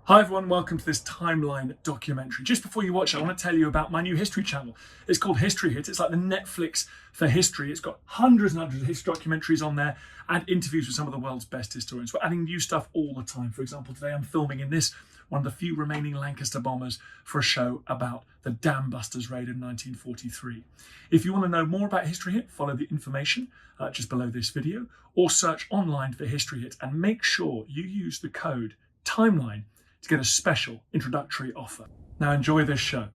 Hi everyone, welcome to this timeline documentary. Just before you watch it, I want to tell you about my new history channel. It's called History Hit. It's like the Netflix for history. It's got hundreds and hundreds of history documentaries on there and interviews with some of the world's best historians. We're adding new stuff all the time. For example, today I'm filming in this, one of the few remaining Lancaster bombers, for a show about the Dam Busters raid in 1943. If you want to know more about History Hit, follow the information just below this video, or search online for History Hit and make sure you use the code TIMELINE to get a special introductory offer. Now enjoy this show.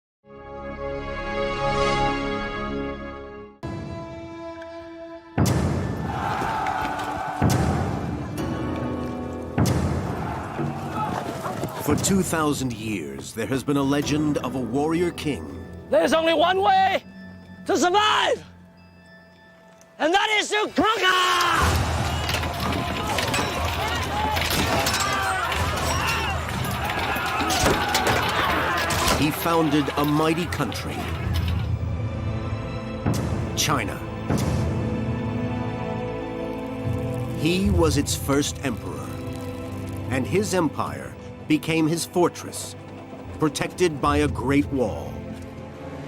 For 2,000 years, there has been a legend of a warrior king. There's only one way to survive, and that is to conquer! He founded a mighty country, China. He was its first emperor, and his empire became his fortress, protected by a great wall.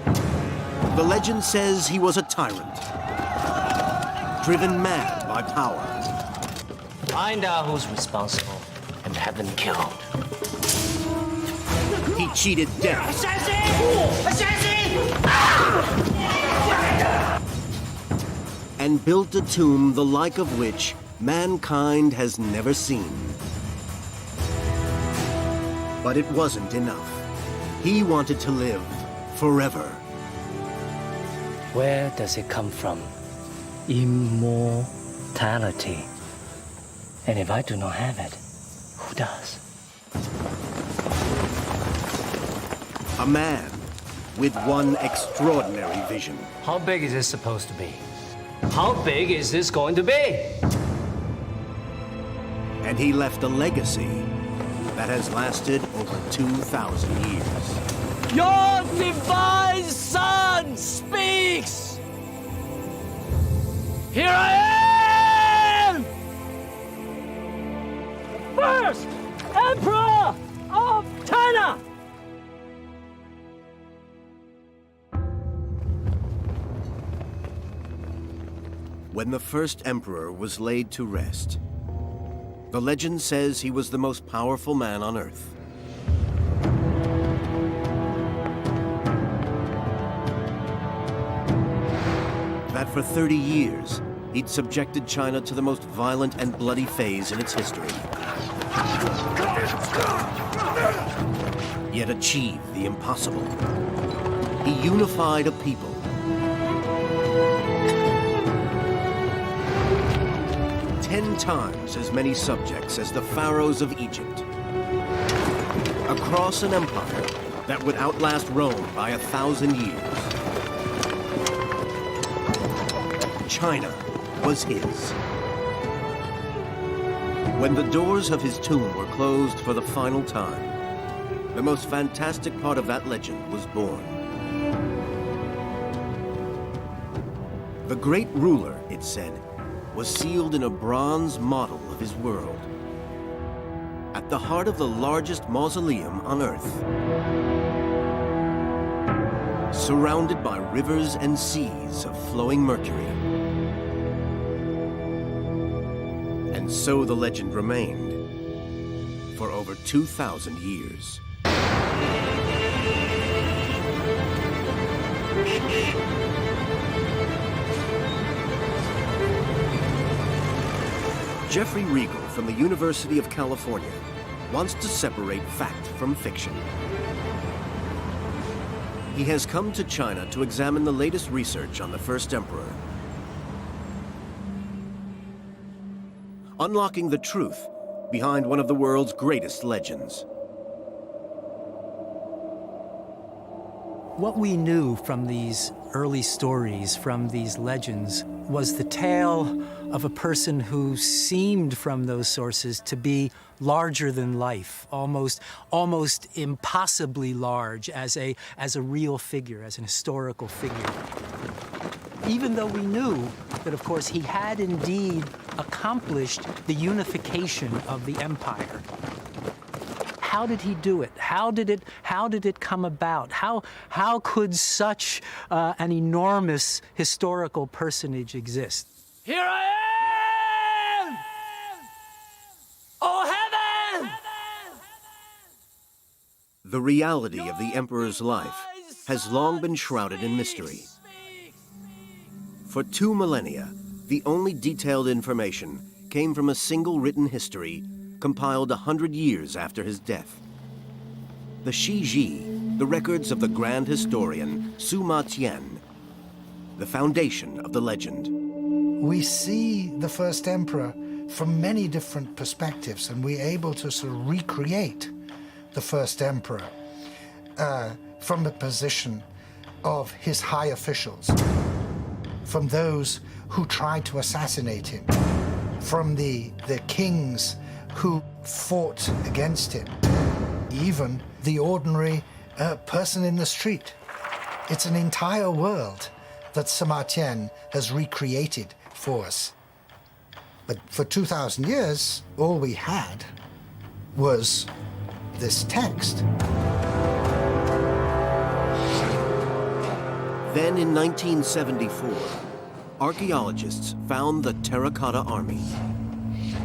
The legend says he was a tyrant, driven mad by power. Find out who's responsible and have them killed. He cheated death. And built a tomb the like of which mankind has never seen. But it wasn't enough. He wanted to live forever. Where does it come from? Immortality. And if I do not have it, who does? A man with one extraordinary vision. How big is this supposed to be? How big is this going to be? And he left a legacy that has lasted over 2,000 years. Your divine son speaks! Here I am! First Emperor of China! When the first emperor was laid to rest, the legend says he was the most powerful man on earth. That for 30 years, he'd subjected China to the most violent and bloody phase in its history. Yet achieved the impossible. He unified a people. 10 times as many subjects as the pharaohs of Egypt. Across an empire that would outlast Rome by 1,000 years. China was his. When the doors of his tomb were closed for the final time, the most fantastic part of that legend was born. The great ruler, it said, was sealed in a bronze model of his world, at the heart of the largest mausoleum on Earth, surrounded by rivers and seas of flowing mercury. And so the legend remained for over 2,000 years. Jeffrey Regal from the University of California wants to separate fact from fiction. He has come to China to examine the latest research on the first emperor. Unlocking the truth behind one of the world's greatest legends. What we knew from these early stories, from these legends, was the tale of a person who seemed from those sources to be larger than life, almost impossibly large as a real figure, as an historical figure. Even though we knew that, of course, he had indeed accomplished the unification of the empire. how did he do it? How did it come about? How could such an enormous historical personage exist? Here I am! Oh, heaven! The reality of the emperor's life has long been shrouded in mystery. For 2 millennia, the only detailed information came from a single written history compiled 100 years after his death. The Shi Ji, the records of the grand historian Sima Qian, the foundation of the legend. We see the first emperor from many different perspectives, and we're able to sort of recreate the first emperor from the position of his high officials, from those who tried to assassinate him, from the kings who fought against him, even the ordinary person in the street. It's an entire world that Sima Qian has recreated for us. But for 2,000 years, all we had was this text. Then in 1974, archaeologists found the Terracotta Army.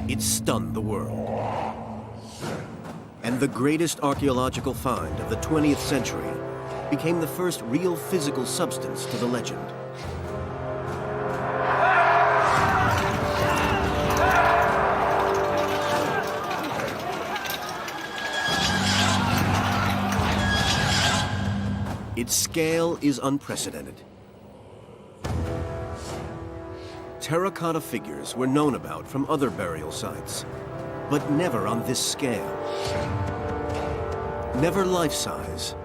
It stunned the world. And the greatest archaeological find of the 20th century became the first real physical substance to the legend. Its scale is unprecedented. Terracotta figures were known about from other burial sites, but never on this scale. Never life-size,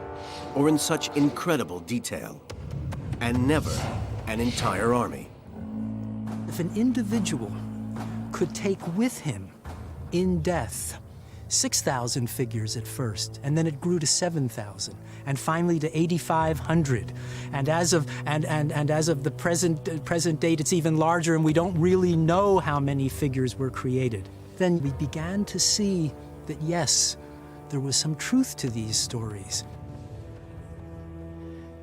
or in such incredible detail, and never an entire army. If an individual could take with him in death 6,000 figures at first, and then it grew to 7,000, and finally to 8,500. And as of the present date, it's even larger, and we don't really know how many figures were created. Then we began to see that yes, there was some truth to these stories.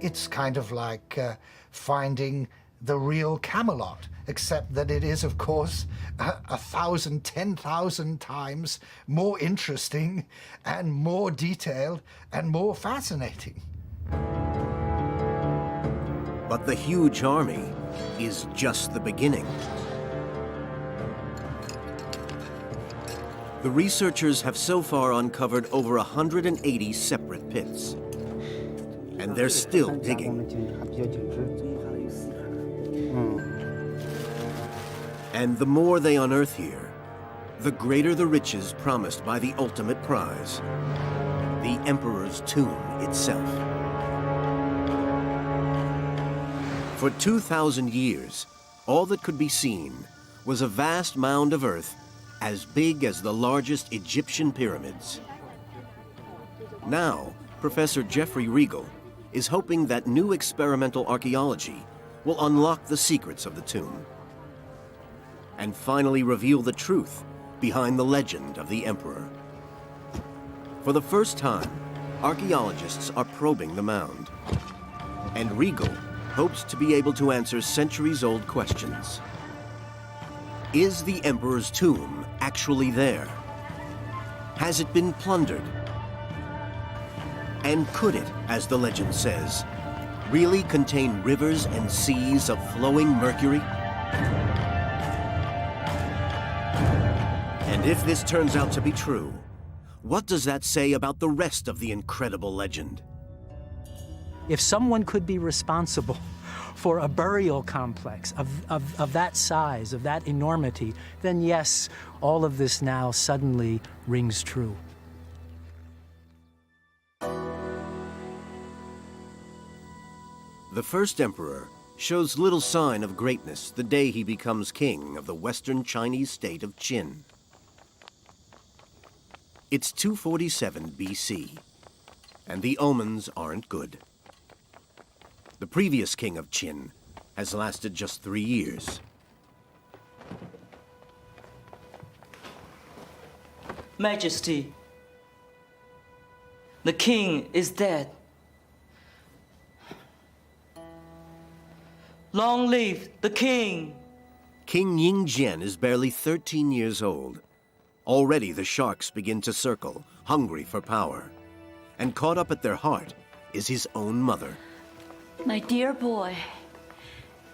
It's kind of like finding the real Camelot, except that it is, of course, 1,000, 10,000 times more interesting and more detailed and more fascinating. But the huge army is just the beginning. The researchers have so far uncovered over 180 separate pits. And they're still digging. And the more they unearth here, the greater the riches promised by the ultimate prize, the Emperor's tomb itself. For 2,000 years, all that could be seen was a vast mound of earth as big as the largest Egyptian pyramids. Now, Professor Jeffrey Riegel is hoping that new experimental archaeology will unlock the secrets of the tomb and finally reveal the truth behind the legend of the Emperor. For the first time, archaeologists are probing the mound, and Riegel hopes to be able to answer centuries-old questions. Is the Emperor's tomb actually there? Has it been plundered? And could it, as the legend says, really contain rivers and seas of flowing mercury? And if this turns out to be true, what does that say about the rest of the incredible legend? If someone could be responsible for a burial complex of that size, of that enormity, then yes, all of this now suddenly rings true. The first emperor shows little sign of greatness the day he becomes king of the western Chinese state of Qin. It's 247 BC, and the omens aren't good. The previous king of Qin has lasted just 3 years. Majesty, The king is dead. Long live the king! King Ying Zheng is barely 13 years old. Already the sharks begin to circle, hungry for power. And caught up at their heart is his own mother. My dear boy,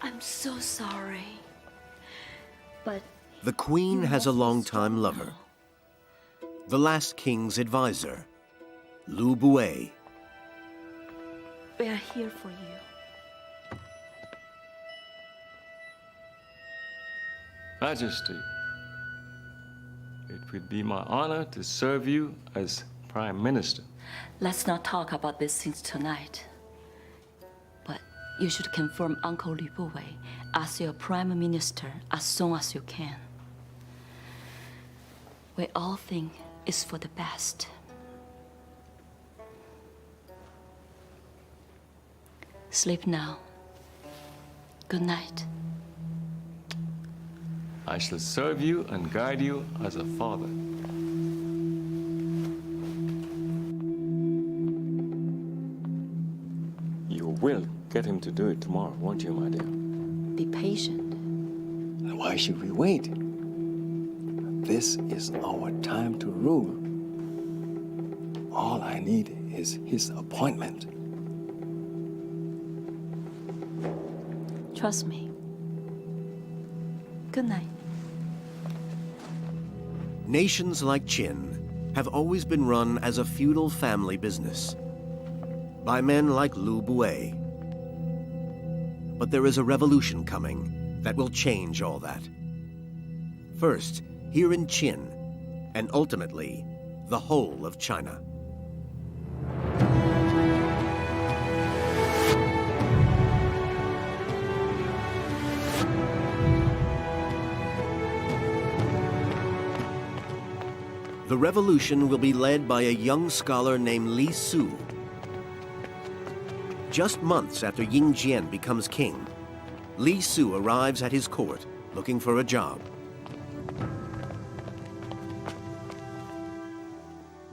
I'm so sorry. But The queen has a longtime lover. The last king's advisor, Lu Bui. we are here for you. Majesty, it would be my honor to serve you as Prime Minister. Let's not talk about this since tonight. But you should confirm Uncle Lu Bui as your Prime Minister as soon as you can. We all think it's for the best. Sleep now. Good night. I shall serve you and guide you as a father. You will get him to do it tomorrow, won't you, my dear? Be patient. Then why should we wait? This is our time to rule. All I need is his appointment. Trust me. Good night. Nations like Qin have always been run as a feudal family business by men like Lu Bui. But there is a revolution coming that will change all that. First, here in Qin, and ultimately, the whole of China. The revolution will be led by a young scholar named Li Su. Just months after Ying Zheng becomes king, Li Su arrives at his court looking for a job.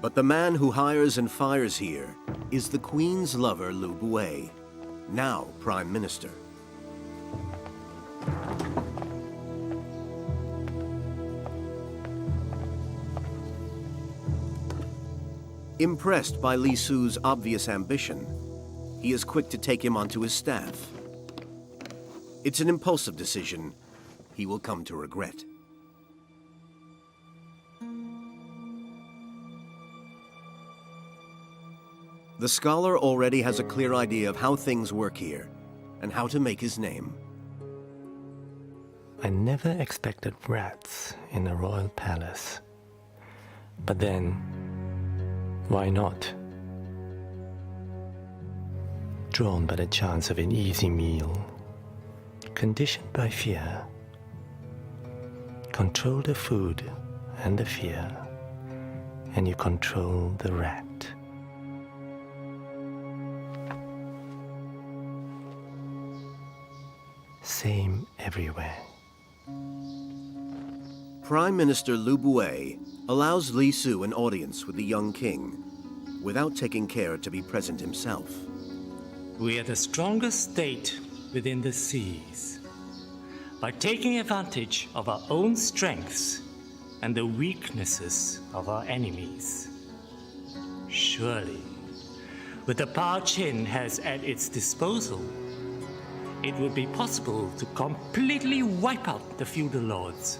But the man who hires and fires here is the queen's lover, Lu Bui, now prime minister. Impressed by Li Su's obvious ambition, he is quick to take him onto his staff. It's an impulsive decision he will come to regret. The scholar already has a clear idea of how things work here and how to make his name. I never expected rats in a royal palace. But then, why not? Drawn by the chance of an easy meal, conditioned by fear, control the food and the fear, and you control the rat. Same everywhere. Prime Minister Lu Bui allows Li Su an audience with the young king without taking care to be present himself. We are the strongest state within the seas. By taking advantage of our own strengths and the weaknesses of our enemies. Surely, with the power Qin has at its disposal, it would be possible to completely wipe out the feudal lords,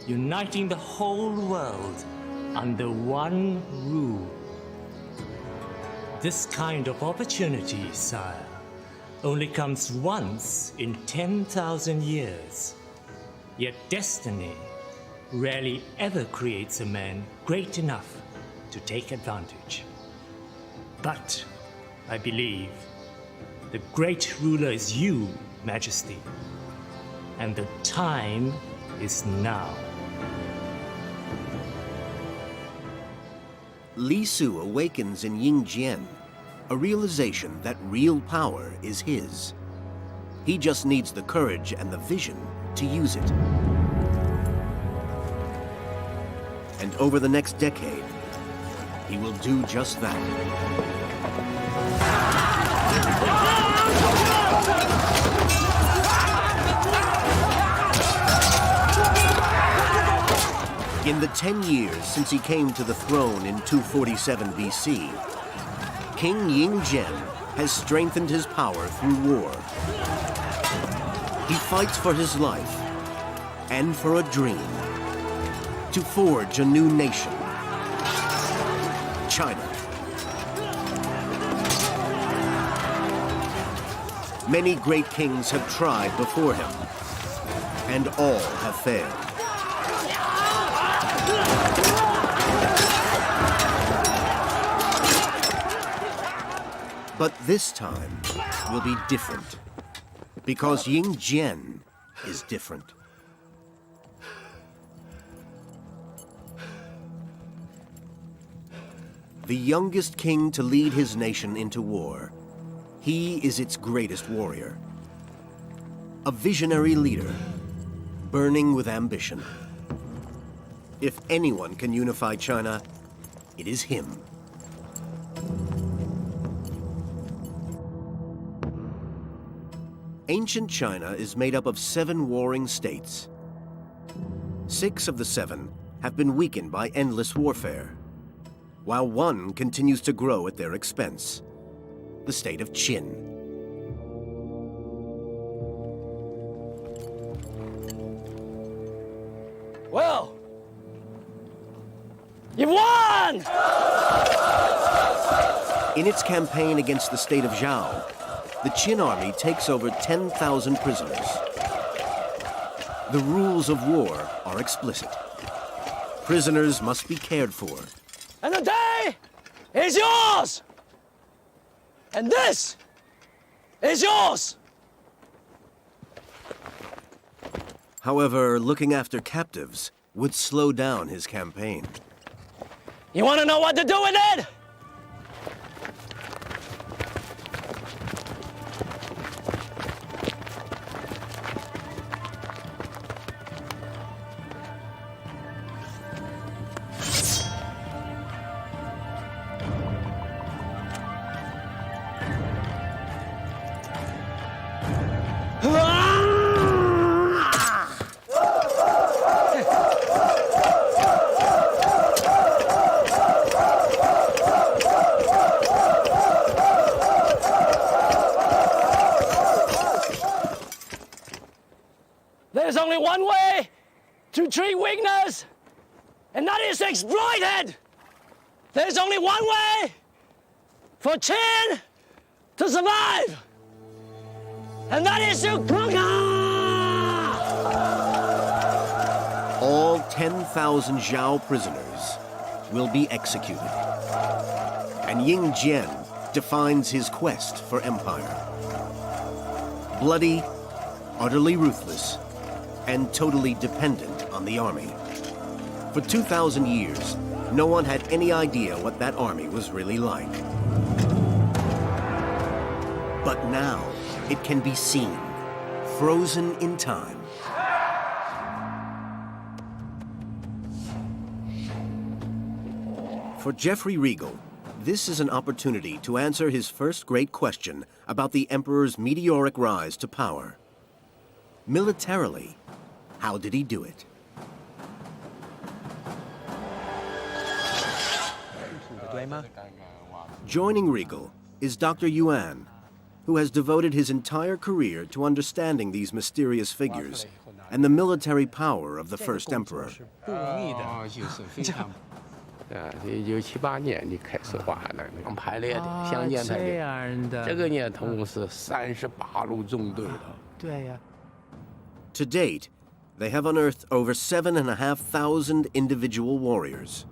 uniting the whole world under one rule. This kind of opportunity, sire, only comes once in 10,000 years. Yet destiny rarely ever creates a man great enough to take advantage. But I believe the great ruler is you, Majesty, and the time is now. Li Su awakens in Ying Zheng a realization that real power is his. He just needs the courage and the vision to use it. And over the next decade, he will do just that. In the 10 years since he came to the throne in 247 BC, King Ying Zheng has strengthened his power through war. He fights for his life and for a dream, to forge a new nation, China. Many great kings have tried before him, and all have failed. But this time will be different, because Ying Zheng is different. The youngest king to lead his nation into war, he is its greatest warrior. A visionary leader, burning with ambition. If anyone can unify China, it is him. Ancient China is made up of 7 warring states. 6 of the 7 have been weakened by endless warfare, while 1 continues to grow at their expense, the state of Qin. Well, you've won! In its campaign against the state of Zhao, the Qin army takes over 10,000 prisoners. The rules of war are explicit. Prisoners must be cared for. And the day is yours! And this is yours! However, looking after captives would slow down his campaign. You want to know what to do with it? There's only one way to treat weakness, and that is to exploit it. There's only one way for Qin to survive, and that is to conquer! All 10,000 Zhao prisoners will be executed. And Ying Zheng defines his quest for empire. Bloody, utterly ruthless, and totally dependent on the army. For 2,000 years, no one had any idea what that army was really like. But now, it can be seen, frozen in time. For Geoffrey Regal, this is an opportunity to answer his first great question about the Emperor's meteoric rise to power. Militarily, how did he do it? Joining Regal is Dr. Yuan, who has devoted his entire career to understanding these mysterious figures and the military power of the first emperor. 1978年你开始画的排列的相间排列，这个呢，总共是38路纵队的。对呀。To date, they have unearthed over 7,500 individual warriors.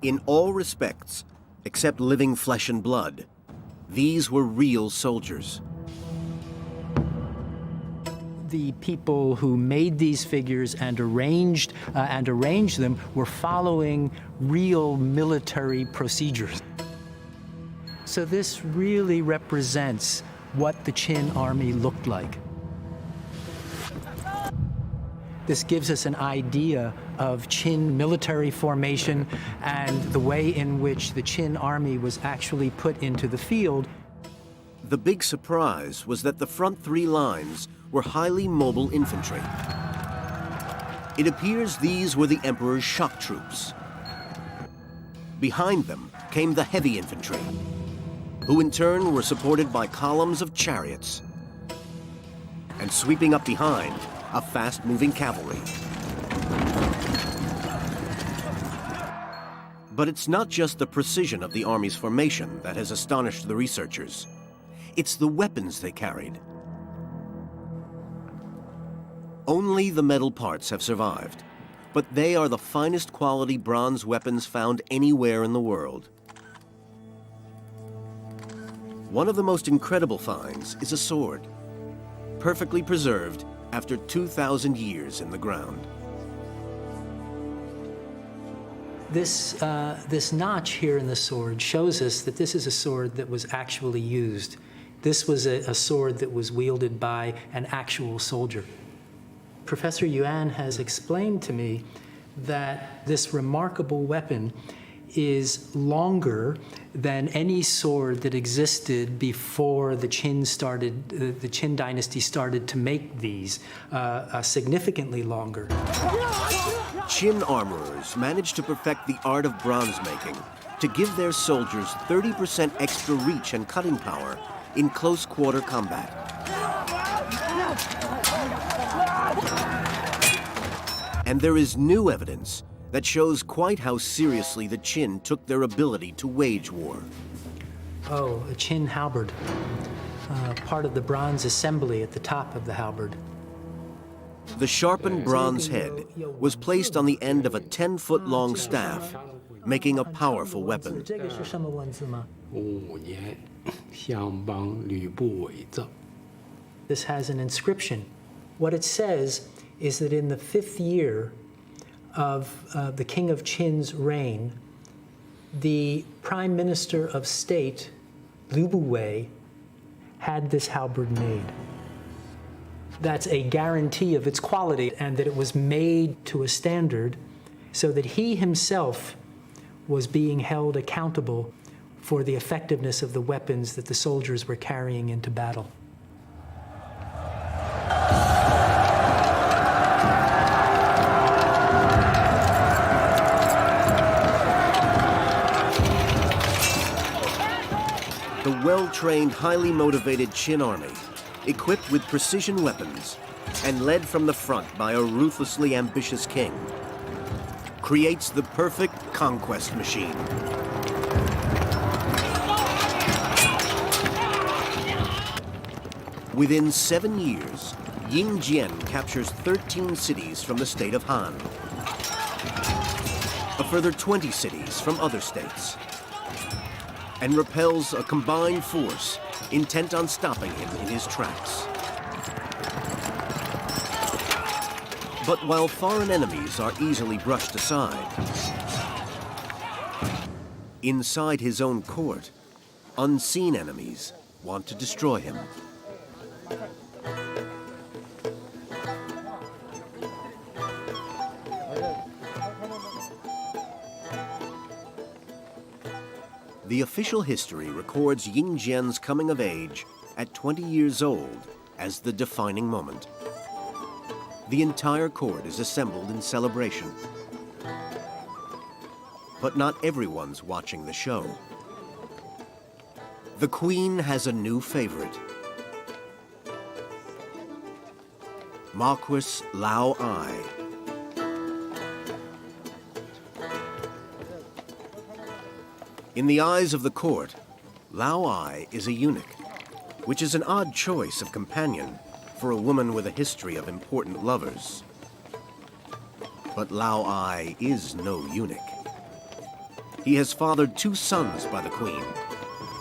In all respects, except living flesh and blood, these were real soldiers. The people who made these figures and arranged them were following real military procedures. So this really represents what the Qin army looked like. This gives us an idea of Qin military formation and the way in which the Qin army was actually put into the field. The big surprise was that the front three lines were highly mobile infantry. It appears these were the emperor's shock troops. Behind them came the heavy infantry, who in turn were supported by columns of chariots. And sweeping up behind, a fast-moving cavalry. But it's not just the precision of the army's formation that has astonished the researchers. It's the weapons they carried. Only the metal parts have survived, but they are the finest quality bronze weapons found anywhere in the world. One of the most incredible finds is a sword, perfectly preserved after 2,000 years in the ground. This notch here in the sword shows us that this is a sword that was actually used. This was a sword that was wielded by an actual soldier. Professor Yuan has explained to me that this remarkable weapon is longer than any sword that existed before the Qin dynasty started to make these, significantly longer. Qin armorers managed to perfect the art of bronze making to give their soldiers 30% extra reach and cutting power in close quarter combat. And there is new evidence that shows quite how seriously the Qin took their ability to wage war. Oh, a Qin halberd, part of the bronze assembly at the top of the halberd. The sharpened bronze head was placed on the end of a 10-foot-long staff, making a powerful weapon. This has an inscription. What it says is that in the 5th year of the King of Qin's reign, the Prime Minister of State, Liu Buwei, had this halberd made. That's a guarantee of its quality and that it was made to a standard so that he himself was being held accountable for the effectiveness of the weapons that the soldiers were carrying into battle. The well-trained, highly motivated Qin army, equipped with precision weapons and led from the front by a ruthlessly ambitious king, creates the perfect conquest machine. Within 7 years, Ying Zheng captures 13 cities from the state of Han, a further 20 cities from other states, and repels a combined force intent on stopping him in his tracks. But while foreign enemies are easily brushed aside, inside his own court, unseen enemies want to destroy him. The official history records Ying Zheng's coming of age at 20 years old as the defining moment. The entire court is assembled in celebration. But not everyone's watching the show. The Queen has a new favorite. Marquis Lao Ai. In the eyes of the court, Lao Ai is a eunuch, which is an odd choice of companion for a woman with a history of important lovers. But Lao Ai is no eunuch. He has fathered 2 sons by the Queen,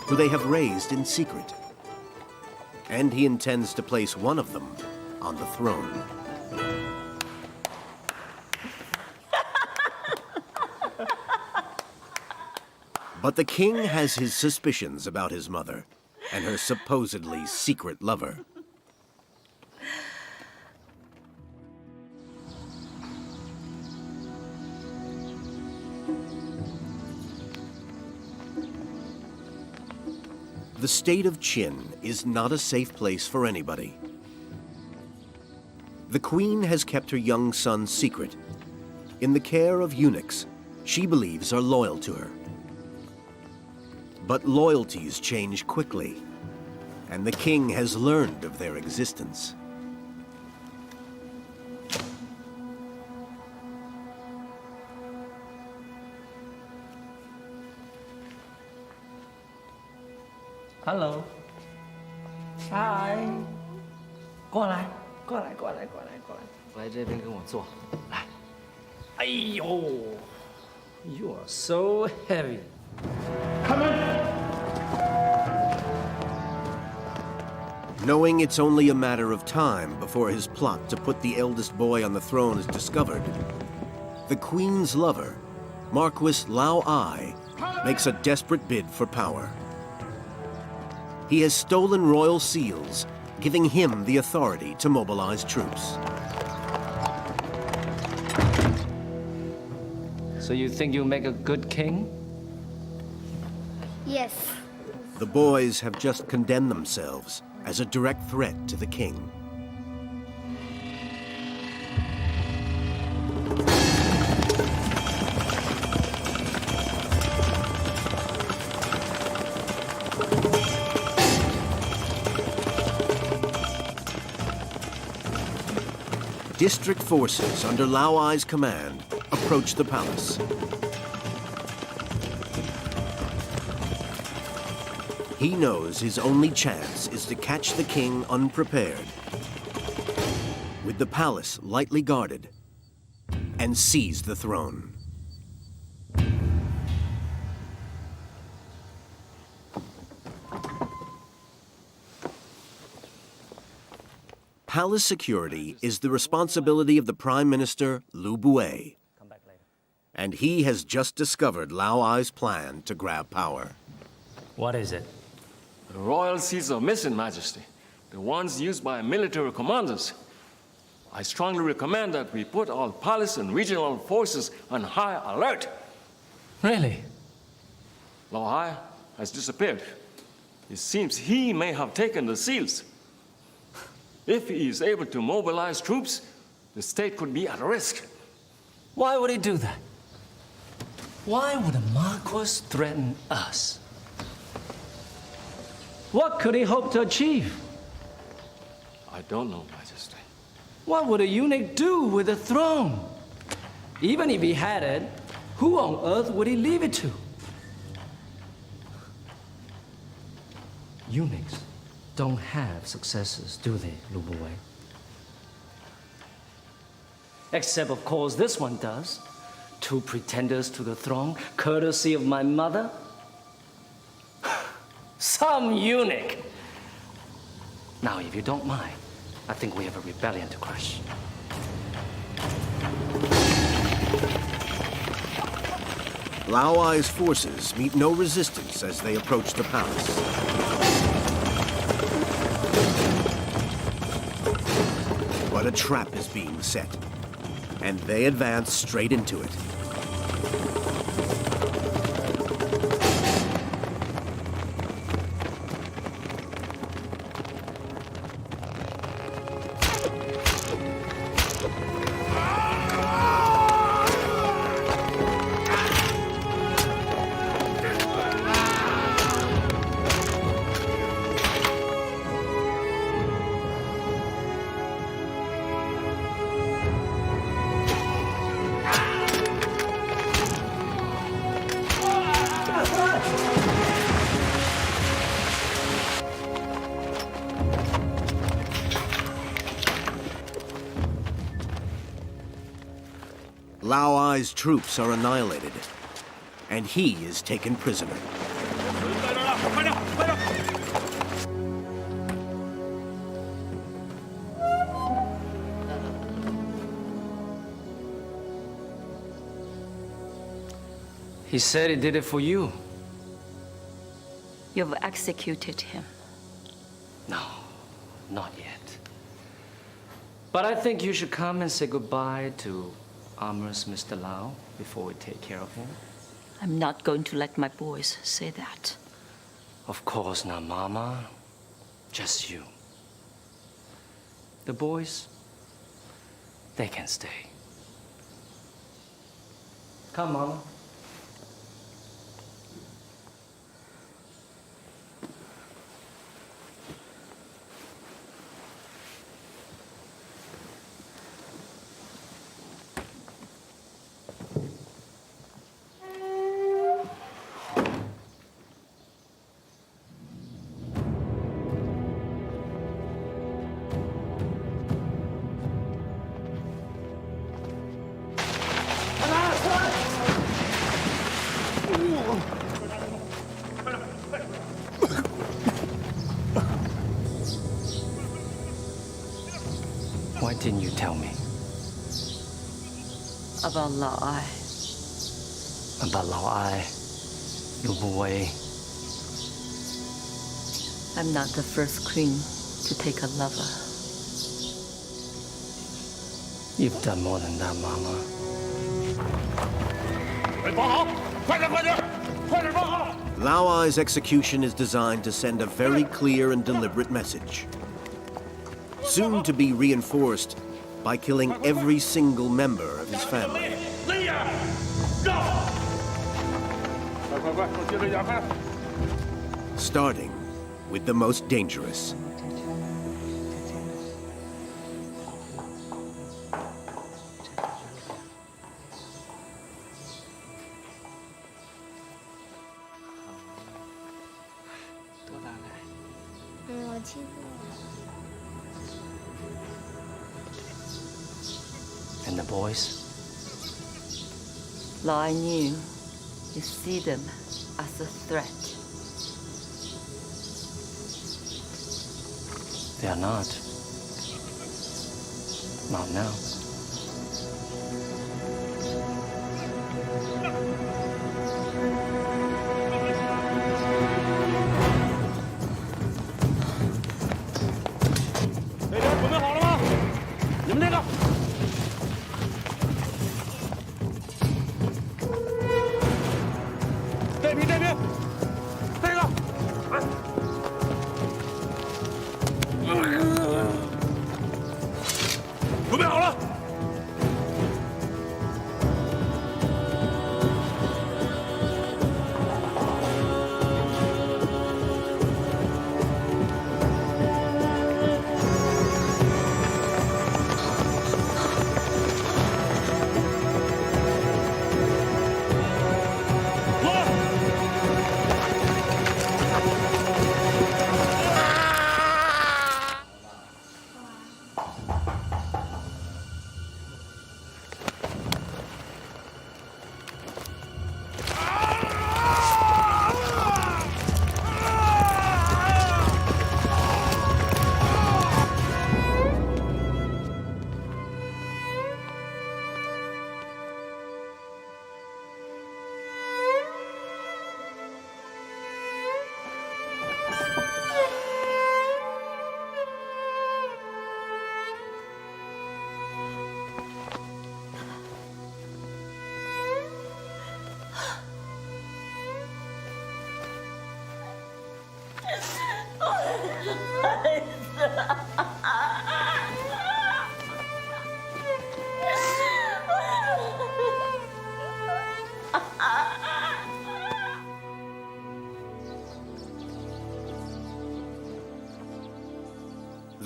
who they have raised in secret. And he intends to place one of them on the throne. But the king has his suspicions about his mother and her supposedly secret lover. The state of Qin is not a safe place for anybody. The queen has kept her young son secret, in the care of eunuchs she believes are loyal to her. But loyalties change quickly, and the king has learned of their existence. Hello. Hi. 过来，过来，过来，过来，过来，来这边跟我坐。来。哎呦 ，You are so heavy. Come in. Knowing it's only a matter of time before his plot to put the eldest boy on the throne is discovered, the queen's lover, Marquis Lao Ai, makes a desperate bid for power. He has stolen royal seals, giving him the authority to mobilize troops. So you think you'll make a good king? Yes. The boys have just condemned themselves as a direct threat to the king. District forces under Lao Ai's command approach the palace. He knows his only chance is to catch the king unprepared, with the palace lightly guarded, and seize the throne. Palace security is the responsibility of the Prime Minister, Lu Bue. And he has just discovered Lao Ai's plan to grab power. What is it? The royal seals are missing, Majesty. The ones used by military commanders. I strongly recommend that we put all palace and regional forces on high alert. Really? Lao Ai has disappeared. It seems he may have taken the seals. If he is able to mobilize troops, the state could be at risk. Why would he do that? Why would a Marquis threaten us? What could he hope to achieve? I don't know, Majesty. What would a eunuch do with the throne? Even if he had it, who on earth would he leave it to? Eunuchs don't have successors, do they, Lu Bue? Except, of course, this one does. 2 pretenders to the throne, courtesy of my mother. Some eunuch. Now, if you don't mind, I think we have a rebellion to crush. Lao Ai's forces meet no resistance as they approach the palace. But a trap is being set, and they advance straight into it. Lao Ai's troops are annihilated, and he is taken prisoner. He said he did it for you. You've executed him. No, not yet. But I think you should come and say goodbye to amorous Mr. Lao before we take care of him. I'm not going to let my boys say that. Of course not, Mama. Just you. The boys, they can stay. Come, Mama. Why didn't you tell me? About Lao Ai. About Lao Ai, Lu Buwei. I'm not the first queen to take a lover. You've done more than that, Mama. Lao Ai's execution is designed to send a very clear and deliberate message. Soon to be reinforced by killing every single member of his family. Starting with the most dangerous. And the boys? Lao Ai knew you see them as a threat. They are not. Not now.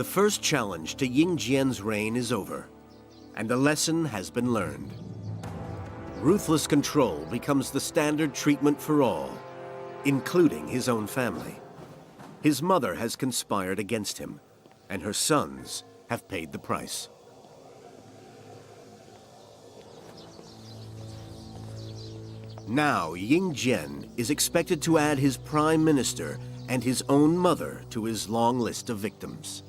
The first challenge to Ying Zheng's reign is over, and a lesson has been learned. Ruthless control becomes the standard treatment for all, including his own family. His mother has conspired against him, and her sons have paid the price. Now, Ying Zheng is expected to add his prime minister and his own mother to his long list of victims.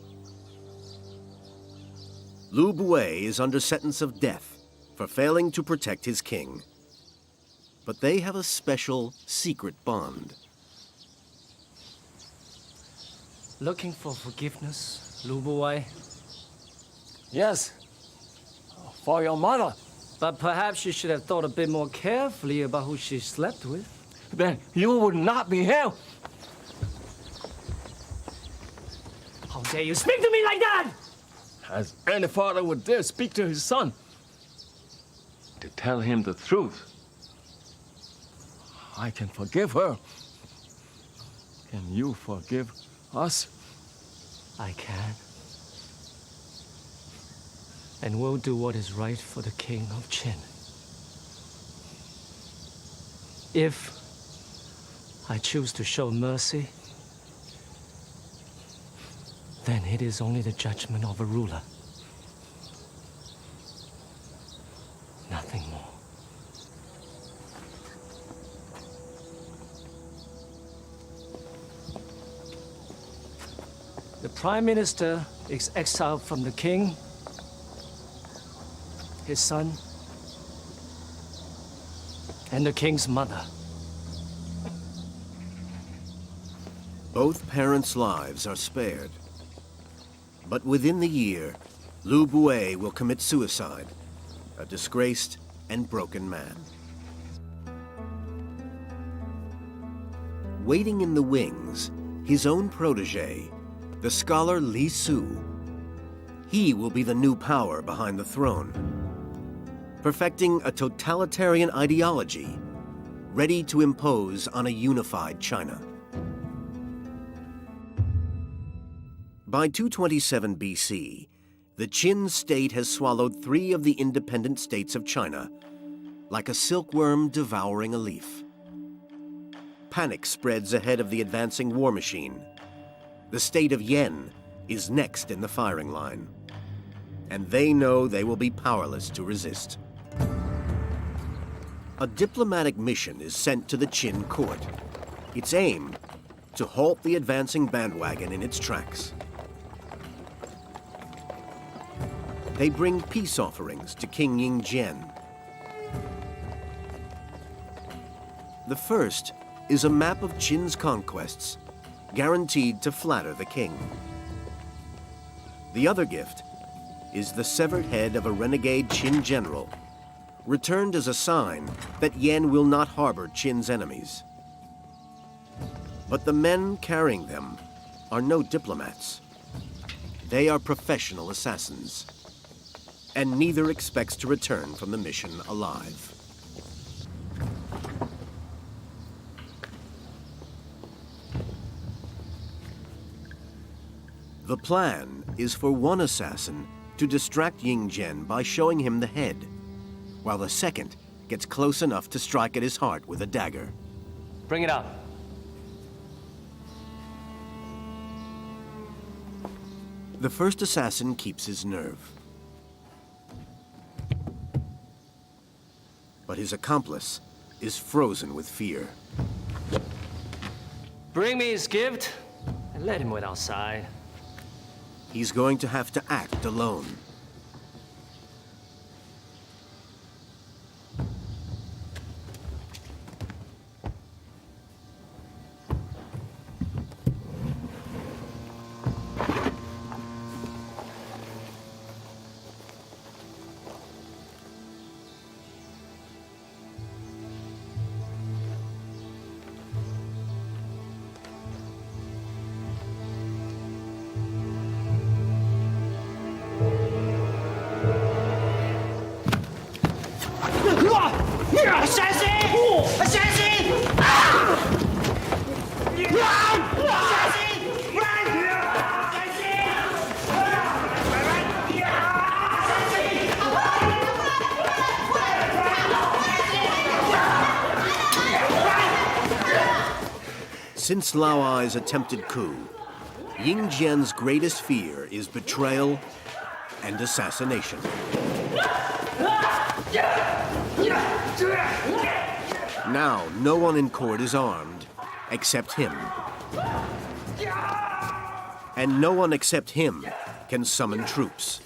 Lu Buwei is under sentence of death for failing to protect his king. But they have a special secret bond. Looking for forgiveness, Lu Buwei? Yes, for your mother. But perhaps you should have thought a bit more carefully about who she slept with. Then you would not be here. dare you speak to me like that? As any father would dare speak to his son, to tell him the truth. I can forgive her. Can you forgive us? I can. And will do what is right for the King of Qin. If I choose to show mercy, then it is only the judgment of a ruler. Nothing more. The Prime Minister is exiled from the king, his son, and the king's mother. Both parents' lives are spared. But within the year, Lu Bue will commit suicide, a disgraced and broken man. Waiting in the wings, his own protege, the scholar Li Su. He will be the new power behind the throne, perfecting a totalitarian ideology, ready to impose on a unified China. By 227 BC, the Qin state has swallowed 3 of the independent states of China, like a silkworm devouring a leaf. Panic spreads ahead of the advancing war machine. The state of Yen is next in the firing line, and they know they will be powerless to resist. A diplomatic mission is sent to the Qin court. Its aim, to halt the advancing bandwagon in its tracks. They bring peace offerings to King Ying Zheng. The first is a map of Qin's conquests, guaranteed to flatter the king. The other gift is the severed head of a renegade Qin general, returned as a sign that Yen will not harbor Qin's enemies. But the men carrying them are no diplomats. They are professional assassins, and neither expects to return from the mission alive. The plan is for one assassin to distract Ying Zheng by showing him the head, while the second gets close enough to strike at his heart with a dagger. Bring it up. The first assassin keeps his nerve. But his accomplice is frozen with fear. Bring me his gift and let him wait outside. He's going to have to act alone. Since Lao Ai's attempted coup, Ying Zheng's greatest fear is betrayal and assassination. Now, no one in court is armed except him. And no one except him can summon troops.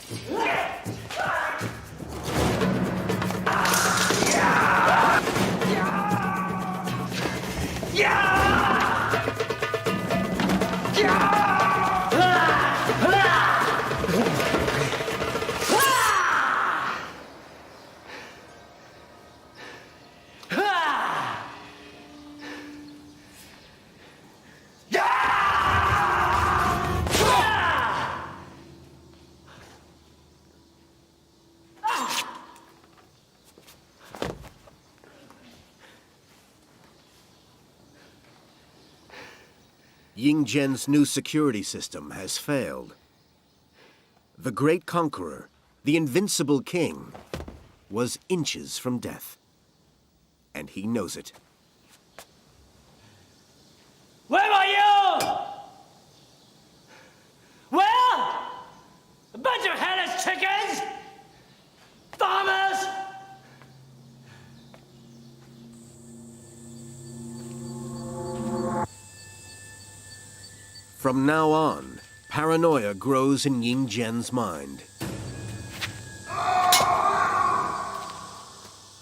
Ying Zheng's new security system has failed. The great conqueror, the invincible king, was inches from death. And he knows it. Where are you? Where? A bunch of headless chickens? Farmers? From now on, paranoia grows in Ying Zheng's mind.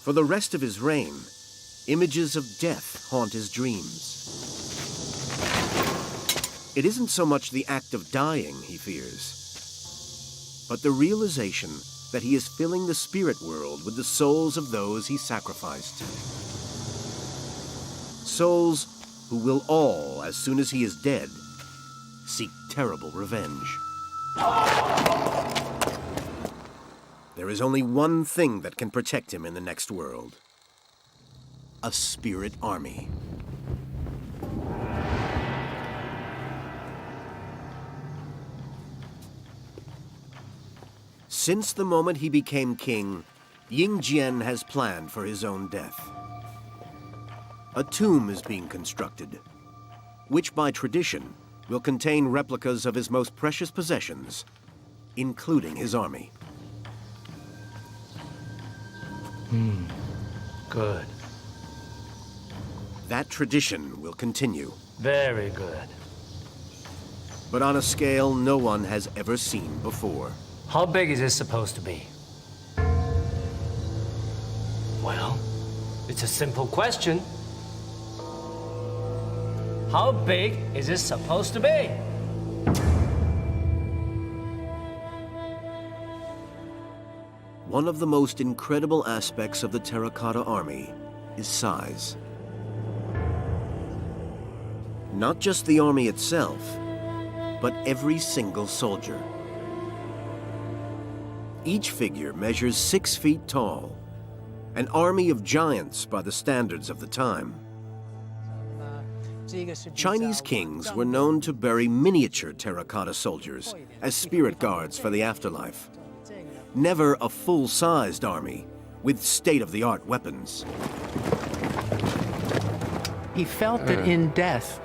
For the rest of his reign, images of death haunt his dreams. It isn't so much the act of dying he fears, but the realization that he is filling the spirit world with the souls of those he sacrificed. Souls who will all, as soon as he is dead, seek terrible revenge. There is only one thing that can protect him in the next world: a spirit army. Since the moment he became king, Ying Zheng has planned for his own death. A tomb is being constructed, which by tradition will contain replicas of his most precious possessions, including his army. Good. That tradition will continue, Very good. but on a scale no one has ever seen before. How big is this supposed to be? Well, it's a simple question. How big is this supposed to be? One of the most incredible aspects of the Terracotta Army is size. Not just the army itself, but every single soldier. Each figure measures 6 feet tall, an army of giants by the standards of the time. Chinese kings were known to bury miniature terracotta soldiers as spirit guards for the afterlife. Never a full-sized army with state-of-the-art weapons. He felt that in death,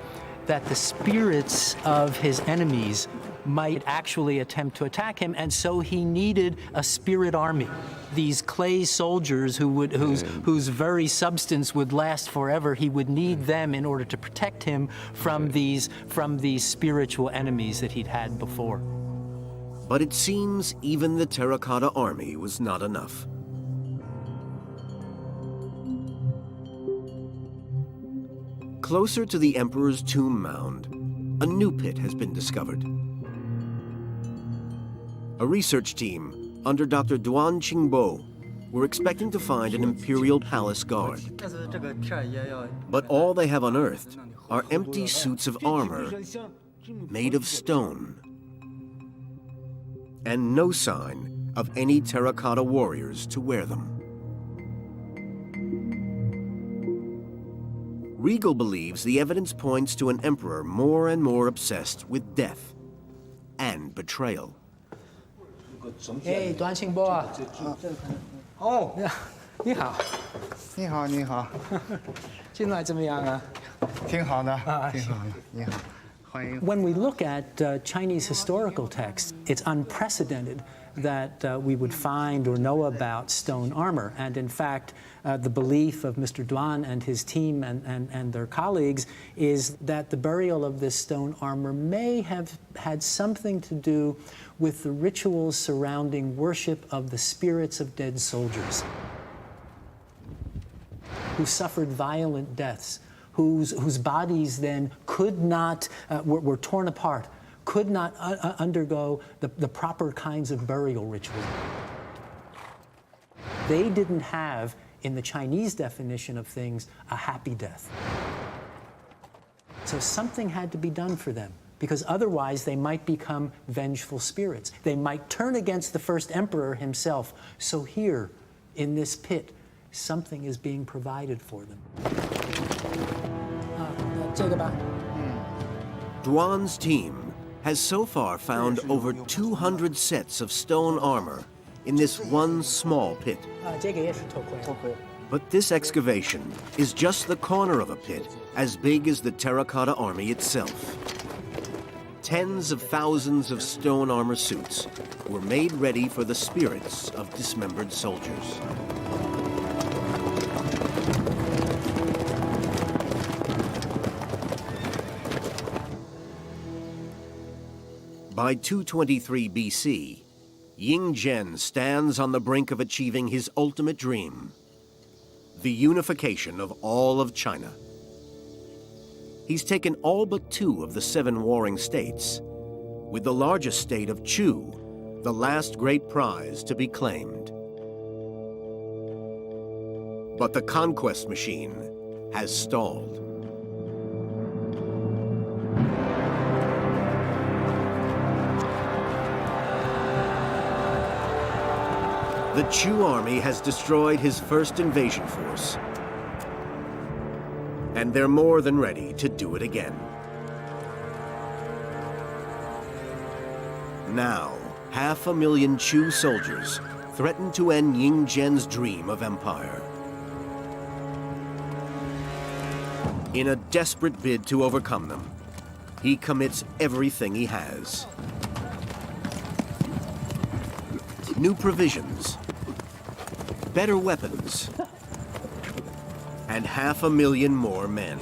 that the spirits of his enemies might actually attempt to attack him, and so he needed a spirit army. These clay soldiers whose very substance would last forever, he would need them in order to protect him from these spiritual enemies that he'd had before. But it seems even the Terracotta Army was not enough. Closer to the Emperor's tomb mound, a new pit has been discovered. A research team under Dr. Duan Qingbo were expecting to find an imperial palace guard. But all they have unearthed are empty suits of armor made of stone, and no sign of any terracotta warriors to wear them. Regal believes the evidence points to an emperor more and more obsessed with death and betrayal. Hey, Duan Qingbo. Oh, 你好，你好，你好，近来怎么样啊？挺好的，挺好的，你好，欢迎。 When we look at Chinese historical texts, it's unprecedented that we would find or know about stone armor. And in fact, the belief of Mr. Duan and his team and their colleagues is that the burial of this stone armor may have had something to do with the rituals surrounding worship of the spirits of dead soldiers who suffered violent deaths, whose bodies then could not, were torn apart, could not undergo the proper kinds of burial rituals. They didn't have, in the Chinese definition of things, a happy death. So something had to be done for them, because otherwise they might become vengeful spirits. They might turn against the first emperor himself. So here, in this pit, something is being provided for them. 这个吧。Duan's team has so far found over 200 sets of stone armor in this one small pit. But this excavation is just the corner of a pit as big as the Terracotta Army itself. Tens of thousands of stone armor suits were made ready for the spirits of dismembered soldiers. By 223 BC, Ying Zheng stands on the brink of achieving his ultimate dream, the unification of all of China. He's taken all but 2 of the 7 warring states, with the largest state of Chu, the last great prize to be claimed. But the conquest machine has stalled. The Chu army has destroyed his first invasion force, and they're more than ready to do it again. Now, 500,000 Chu soldiers threaten to end Ying Zheng's dream of empire. In a desperate bid to overcome them, he commits everything he has. New provisions, better weapons, and 500,000 more men.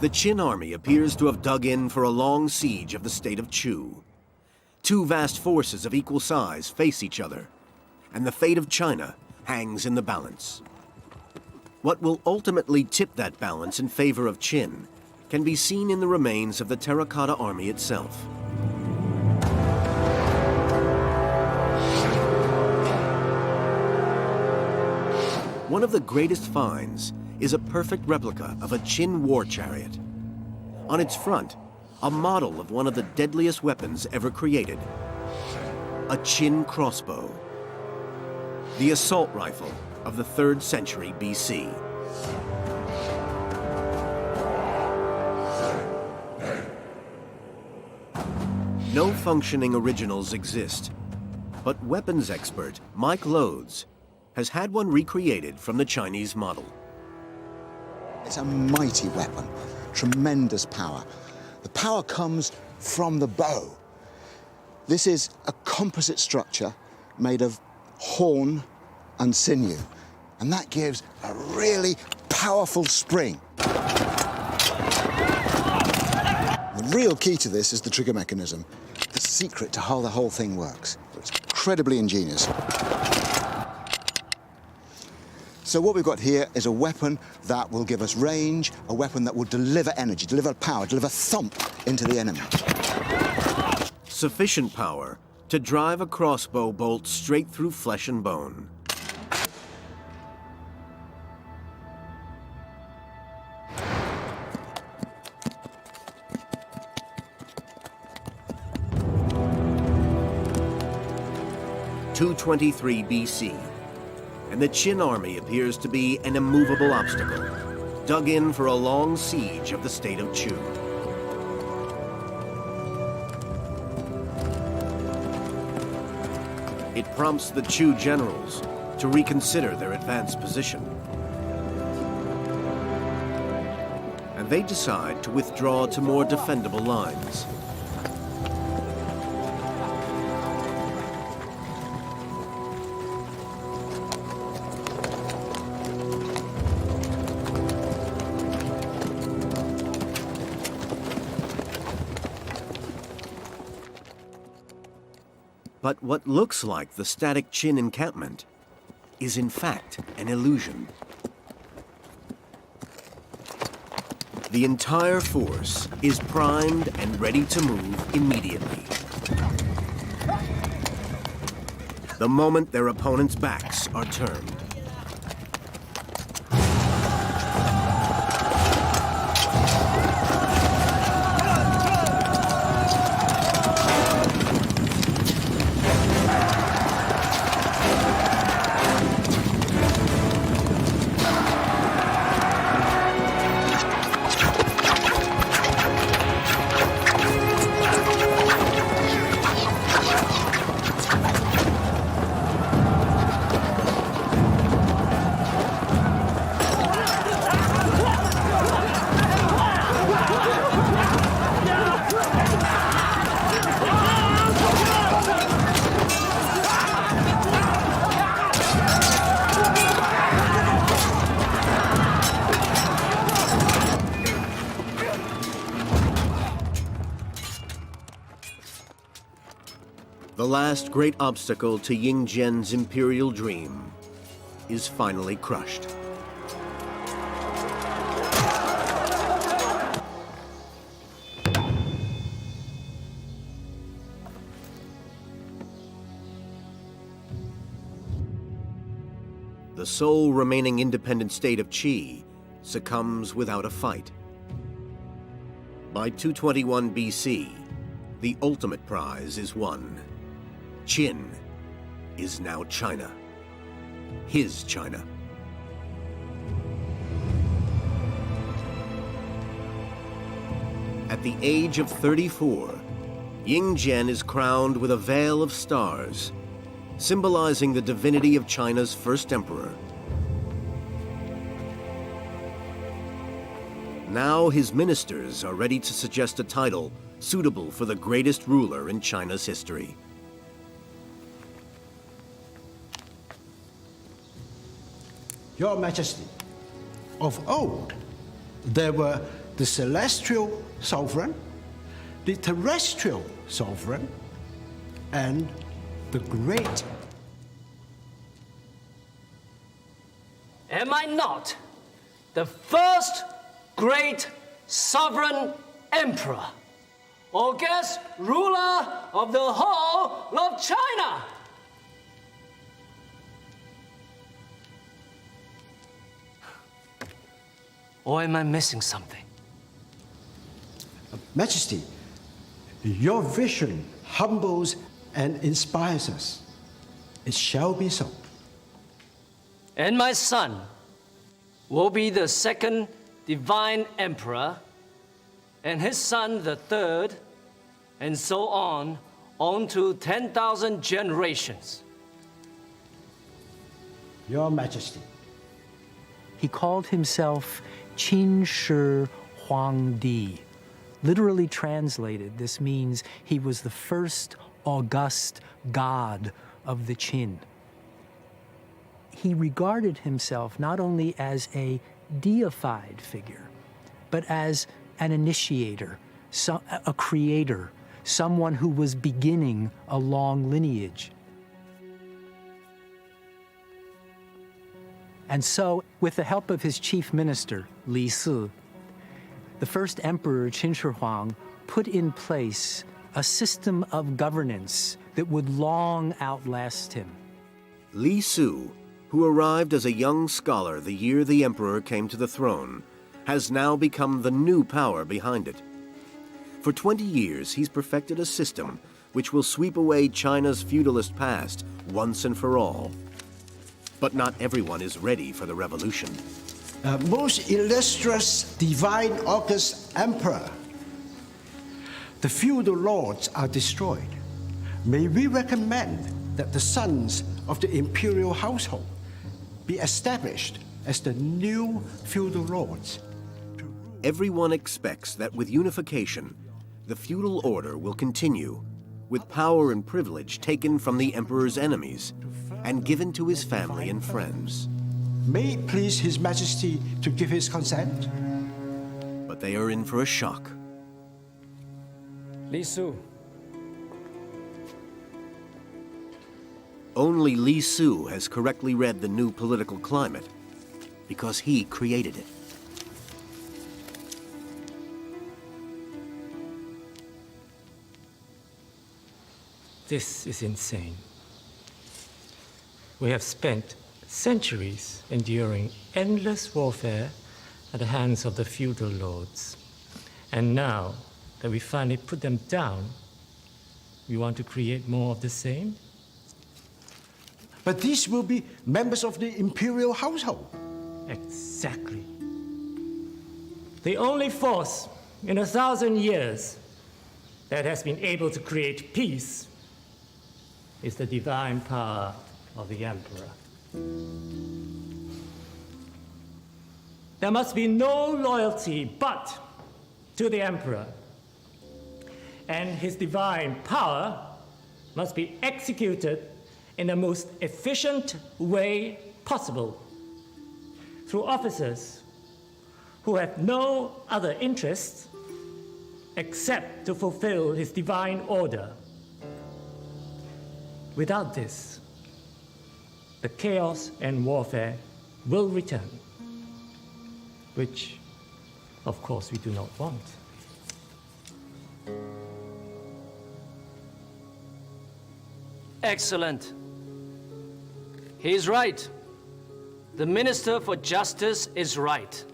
The Qin army appears to have dug in for a long siege of the state of Chu. 2 vast forces of equal size face each other, and the fate of China hangs in the balance. What will ultimately tip that balance in favor of Qin can be seen in the remains of the Terracotta Army itself. One of the greatest finds is a perfect replica of a Qin war chariot. On its front, a model of one of the deadliest weapons ever created, a Qin crossbow, the assault rifle of the 3rd century BC. No functioning originals exist, but weapons expert Mike Lodes has had one recreated from the Chinese model. It's a mighty weapon, tremendous power. The power comes from the bow. This is a composite structure made of horn and sinew, and that gives a really powerful spring. The real key to this is the trigger mechanism, the secret to how the whole thing works. It's incredibly ingenious. So what we've got here is a weapon that will give us range, a weapon that will deliver energy, deliver power, deliver thump into the enemy. Sufficient power to drive a crossbow bolt straight through flesh and bone. (223 BC), and the Qin army appears to be an immovable obstacle, dug in for a long siege of the state of Chu. It prompts the Chu generals to reconsider their advanced position. And they decide to withdraw to more defendable lines. But what looks like the static Qin encampment is in fact an illusion. The entire force is primed and ready to move immediately. The moment their opponents' backs are turned. The last great obstacle to Ying Zheng's imperial dream is finally crushed. The sole remaining independent state of Qi succumbs without a fight. By 221 BC, the ultimate prize is won. Qin is now China. His China. At the age of 34, Ying Zheng is crowned with a veil of stars, symbolizing the divinity of China's first emperor. Now his ministers are ready to suggest a title suitable for the greatest ruler in China's history. Your Majesty, of old, there were the celestial sovereign, the terrestrial sovereign, and the great. Am I not the first great sovereign emperor, august ruler of the whole of China? Or am I missing something? Majesty, your vision humbles and inspires us. It shall be so. And my son will be the second divine emperor, and his son the third, and so on to 10,000 generations. Your Majesty. He called himself Qin Shi Huangdi. Literally translated, this means he was the first august god of the Qin. He regarded himself not only as a deified figure, but as an initiator, a creator, someone who was beginning a long lineage. And so, with the help of his chief minister, Li Si, the first emperor, Qin Shi Huang, put in place a system of governance that would long outlast him. Li Si, who arrived as a young scholar the year the emperor came to the throne, has now become the new power behind it. For 20 years, he's perfected a system which will sweep away China's feudalist past once and for all. But not everyone is ready for the revolution. Most illustrious divine august emperor, the feudal lords are destroyed. May we recommend that the sons of the imperial household be established as the new feudal lords. Everyone expects that with unification, the feudal order will continue, with power and privilege taken from the emperor's enemies and given to his family and friends. May it please His Majesty to give his consent? But they are in for a shock. Li Si. Only Li Si has correctly read the new political climate, because he created it. This is insane. We have spent centuries enduring endless warfare at the hands of the feudal lords. And now that we finally put them down, we want to create more of the same? But these will be members of the imperial household. Exactly. The only force in 1,000 years that has been able to create peace is the divine power of the emperor. There must be no loyalty but to the emperor, and his divine power must be executed in the most efficient way possible through officers who have no other interests except to fulfill his divine order. Without this, the chaos and warfare will return, which, of course, we do not want. Excellent. He's right. The Minister for Justice is right.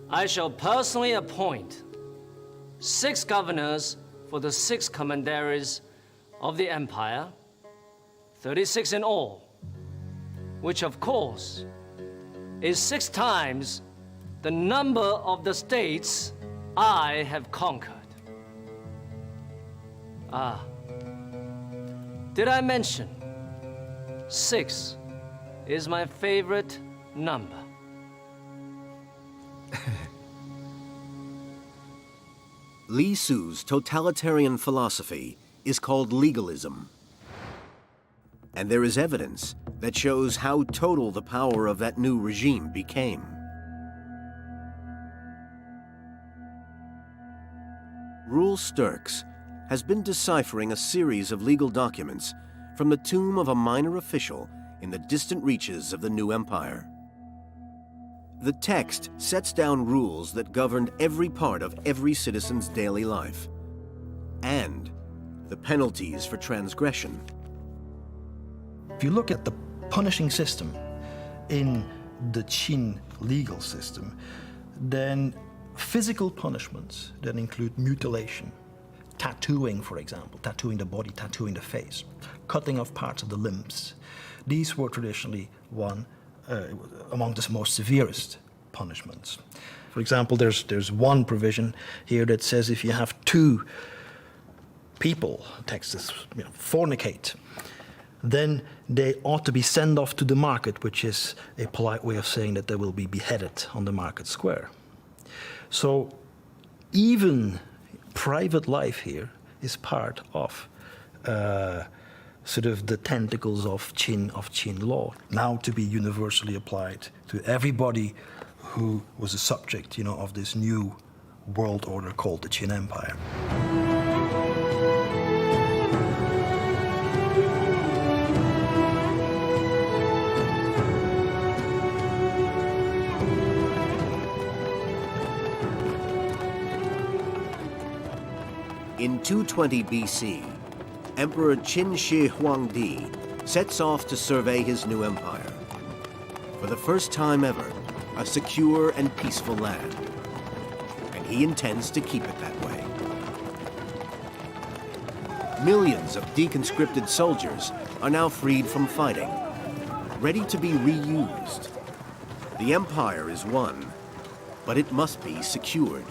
I shall personally appoint 6 governors for the 6 commanderies of the empire, 36 in all, which of course is 6 times the number of the states I have conquered. Did I mention 6 is my favorite number? Li Su's totalitarian philosophy is called legalism. And there is evidence that shows how total the power of that new regime became. Roel Sturks has been deciphering a series of legal documents from the tomb of a minor official in the distant reaches of the new empire. The text sets down rules that governed every part of every citizen's daily life, and the penalties for transgression. If you look at the punishing system in the Qin legal system, then physical punishments that include mutilation, tattooing, for example, tattooing the body, tattooing the face, cutting off parts of the limbs, these were traditionally among the most severest punishments. For example, there's one provision here that says if you have 2 people, text is, fornicate, then they ought to be sent off to the market, which is a polite way of saying that they will be beheaded on the market square. So even private life here is part of sort of the tentacles of Qin law, now to be universally applied to everybody who was a subject, of this new world order called the Qin Empire. In 220 BC, Emperor Qin Shi Huangdi sets off to survey his new empire. For the first time ever, a secure and peaceful land. And he intends to keep it that way. Millions of deconscripted soldiers are now freed from fighting, ready to be reused. The empire is won, but it must be secured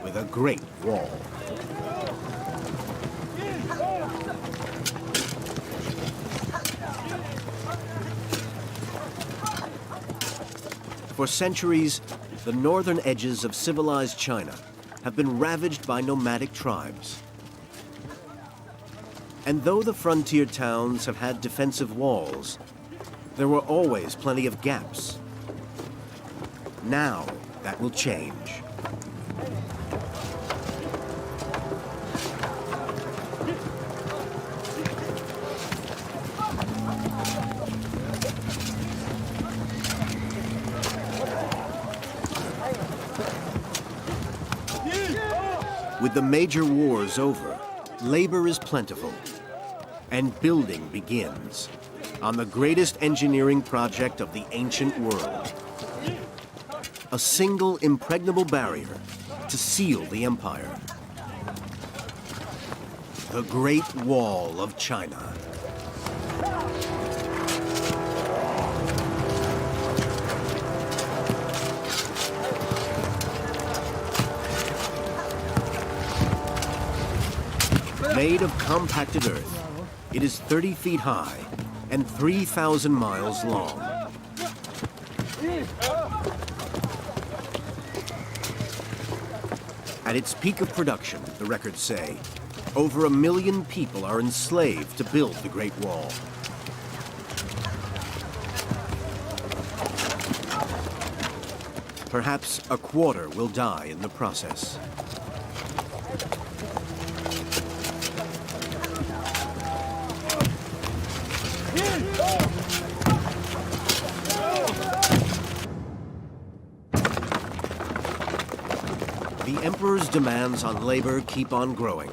with a great wall. For centuries, the northern edges of civilized China have been ravaged by nomadic tribes. And though the frontier towns have had defensive walls, there were always plenty of gaps. Now, that will change. With the major wars over, labor is plentiful, and building begins on the greatest engineering project of the ancient world. A single impregnable barrier to seal the empire. The Great Wall of China. Made of compacted earth, it is 30 feet high and 3,000 miles long. At its peak of production, the records say, over 1 million people are enslaved to build the Great Wall. Perhaps a quarter will die in the process. The emperor's demands on labor keep on growing.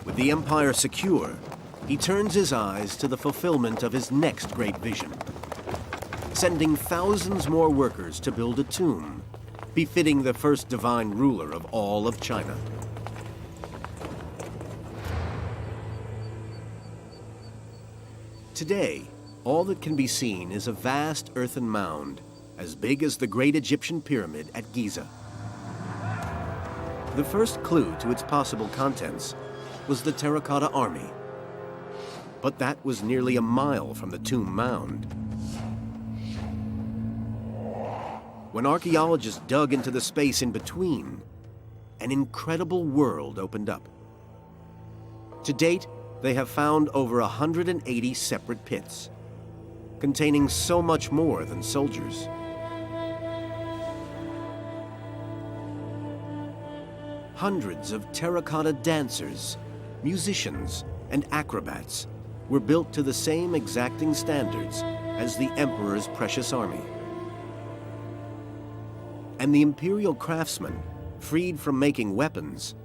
With the empire secure, he turns his eyes to the fulfillment of his next great vision, sending thousands more workers to build a tomb, befitting the first divine ruler of all of China. Today, all that can be seen is a vast earthen mound, as big as the great Egyptian pyramid at Giza. The first clue to its possible contents was the Terracotta Army. But that was nearly a mile from the tomb mound. When archaeologists dug into the space in between, an incredible world opened up. To date, they have found over 180 separate pits, containing so much more than soldiers. Hundreds of terracotta dancers, musicians, and acrobats were built to the same exacting standards as the emperor's precious army. And the imperial craftsmen, freed from making weapons,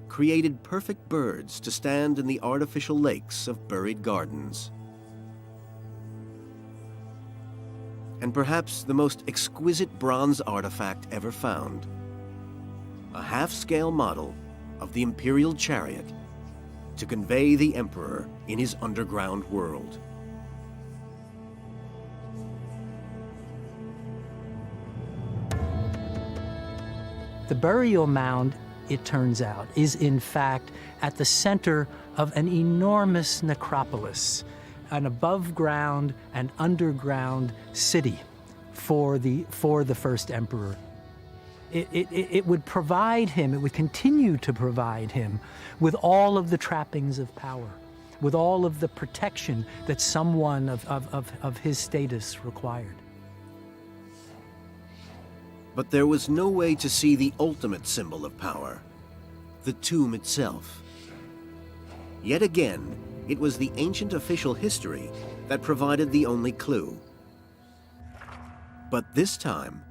created perfect birds to stand in the artificial lakes of buried gardens. And perhaps the most exquisite bronze artifact ever found, a half-scale model of the imperial chariot to convey the emperor in his underground world. The burial mound, it turns out, is in fact at the center of an enormous necropolis, an above-ground and underground city for the first emperor. It would provide him, it would continue to provide him with all of the trappings of power, with all of the protection that someone of his status required. But there was no way to see the ultimate symbol of power, the tomb itself. Yet again, it was the ancient official history that provided the only clue. But this time,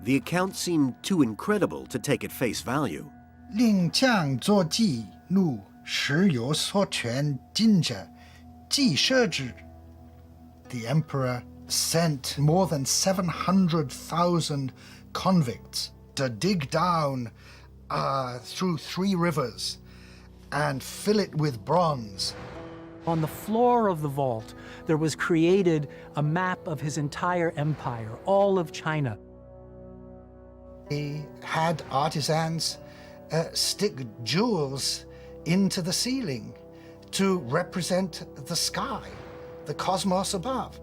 the account seemed too incredible to take at face value. 令将作记录时有所权尽者，既设之。The emperor sent more than 700,000 convicts to dig down through 3 rivers and fill it with bronze. On the floor of the vault, there was created a map of his entire empire, all of China. He had artisans stick jewels into the ceiling to represent the sky, the cosmos above.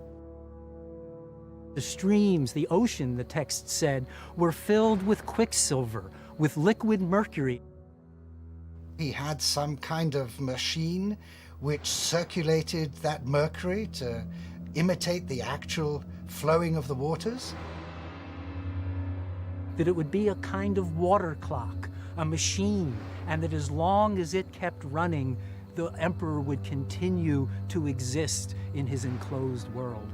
The streams, the ocean, the text said, were filled with quicksilver, with liquid mercury. He had some kind of machine which circulated that mercury to imitate the actual flowing of the waters. That it would be a kind of water clock, a machine, and that as long as it kept running, the emperor would continue to exist in his enclosed world.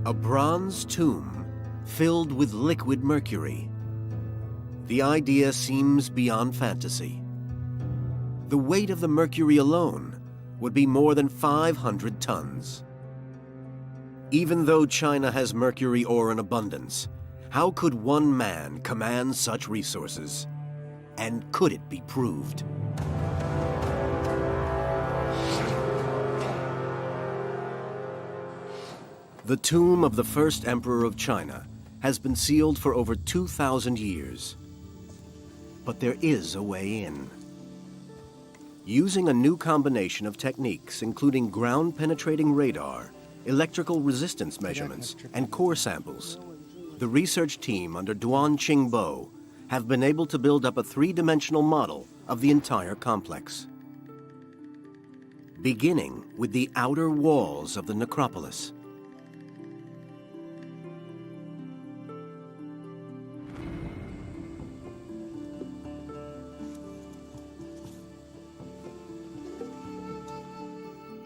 A bronze tomb filled with liquid mercury. The idea seems beyond fantasy. The weight of the mercury alone would be more than 500 tons. Even though China has mercury ore in abundance, how could one man command such resources? And could it be proved? The tomb of the first emperor of China has been sealed for over 2,000 years. But there is a way in. Using a new combination of techniques, including ground-penetrating radar, electrical resistance measurements, and core samples, the research team under Duan Qingbo have been able to build up a 3-dimensional model of the entire complex. Beginning with the outer walls of the necropolis.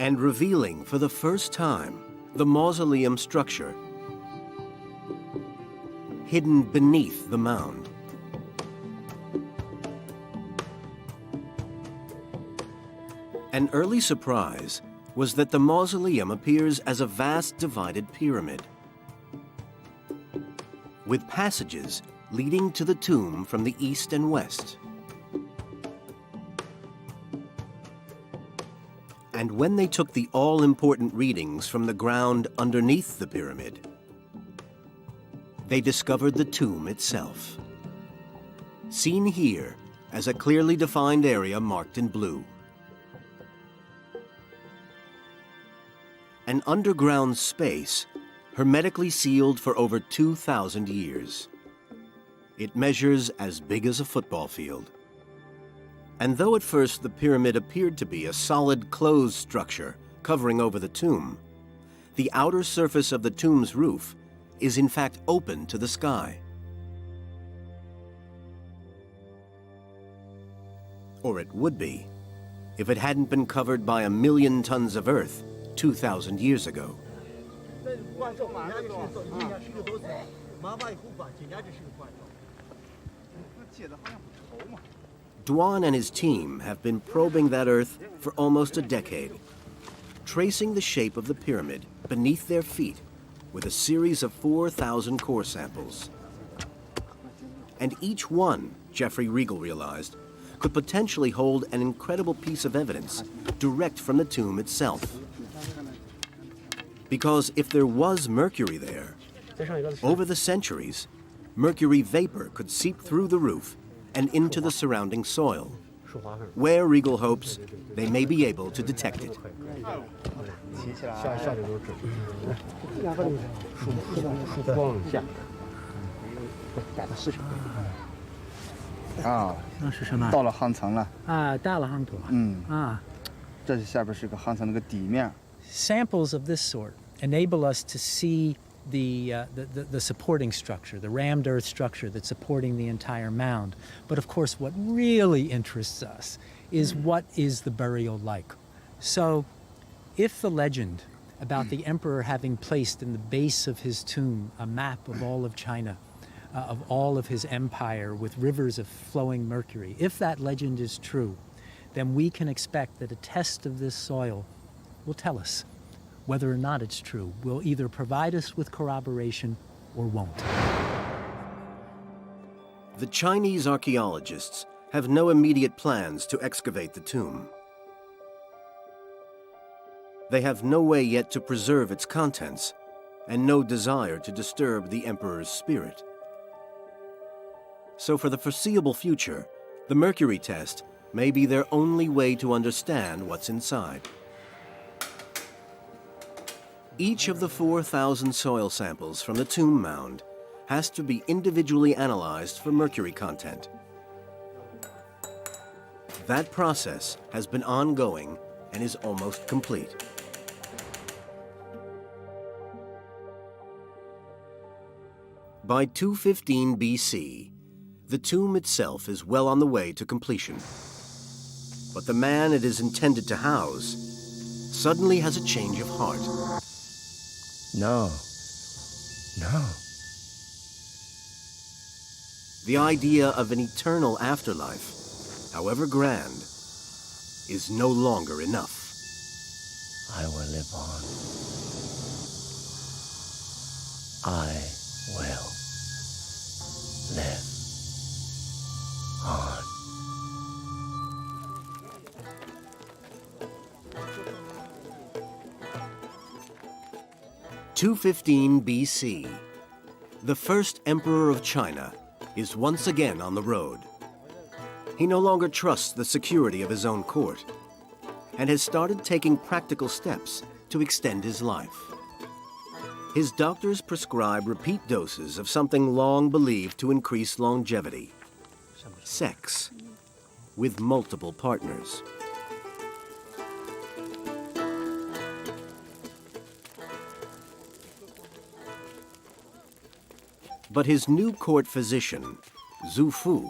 and revealing for the first time the mausoleum structure hidden beneath the mound. An early surprise was that the mausoleum appears as a vast divided pyramid, with passages leading to the tomb from the east and west. And when they took the all-important readings from the ground underneath the pyramid, they discovered the tomb itself, seen here as a clearly defined area marked in blue. An underground space hermetically sealed for over 2,000 years. It measures as big as a football field. And though at first the pyramid appeared to be a solid closed structure covering over the tomb, the outer surface of the tomb's roof is in fact open to the sky. Or it would be, if it hadn't been covered by 1 million tons of earth 2,000 years ago. Duan and his team have been probing that earth for almost a decade, tracing the shape of the pyramid beneath their feet with a series of 4,000 core samples. And each one, Jeffrey Regal realized, could potentially hold an incredible piece of evidence direct from the tomb itself. Because if there was mercury there, over the centuries, mercury vapor could seep through the roof and into the surrounding soil, where Regal hopes they may be able to detect it. Samples of this sort enable us to see the supporting structure, the rammed earth structure that's supporting the entire mound. But of course, what really interests us is what is the burial like. So if the legend about the emperor having placed in the base of his tomb a map of all of China, of all of his empire with rivers of flowing mercury, if that legend is true, then we can expect that a test of this soil will tell us whether or not it's true, will either provide us with corroboration or won't. The Chinese archaeologists have no immediate plans to excavate the tomb. They have no way yet to preserve its contents, and no desire to disturb the emperor's spirit. So for the foreseeable future, the mercury test may be their only way to understand what's inside. Each of the 4,000 soil samples from the tomb mound has to be individually analyzed for mercury content. That process has been ongoing and is almost complete. By 215 BC, the tomb itself is well on the way to completion. But the man it is intended to house suddenly has a change of heart. No. The idea of an eternal afterlife, however grand, is no longer enough. I will live on. I will live on. 215 BC, the first emperor of China is once again on the road. He no longer trusts the security of his own court and has started taking practical steps to extend his life. His doctors prescribe repeat doses of something long believed to increase longevity: sex with multiple partners. But his new court physician, Zhu Fu,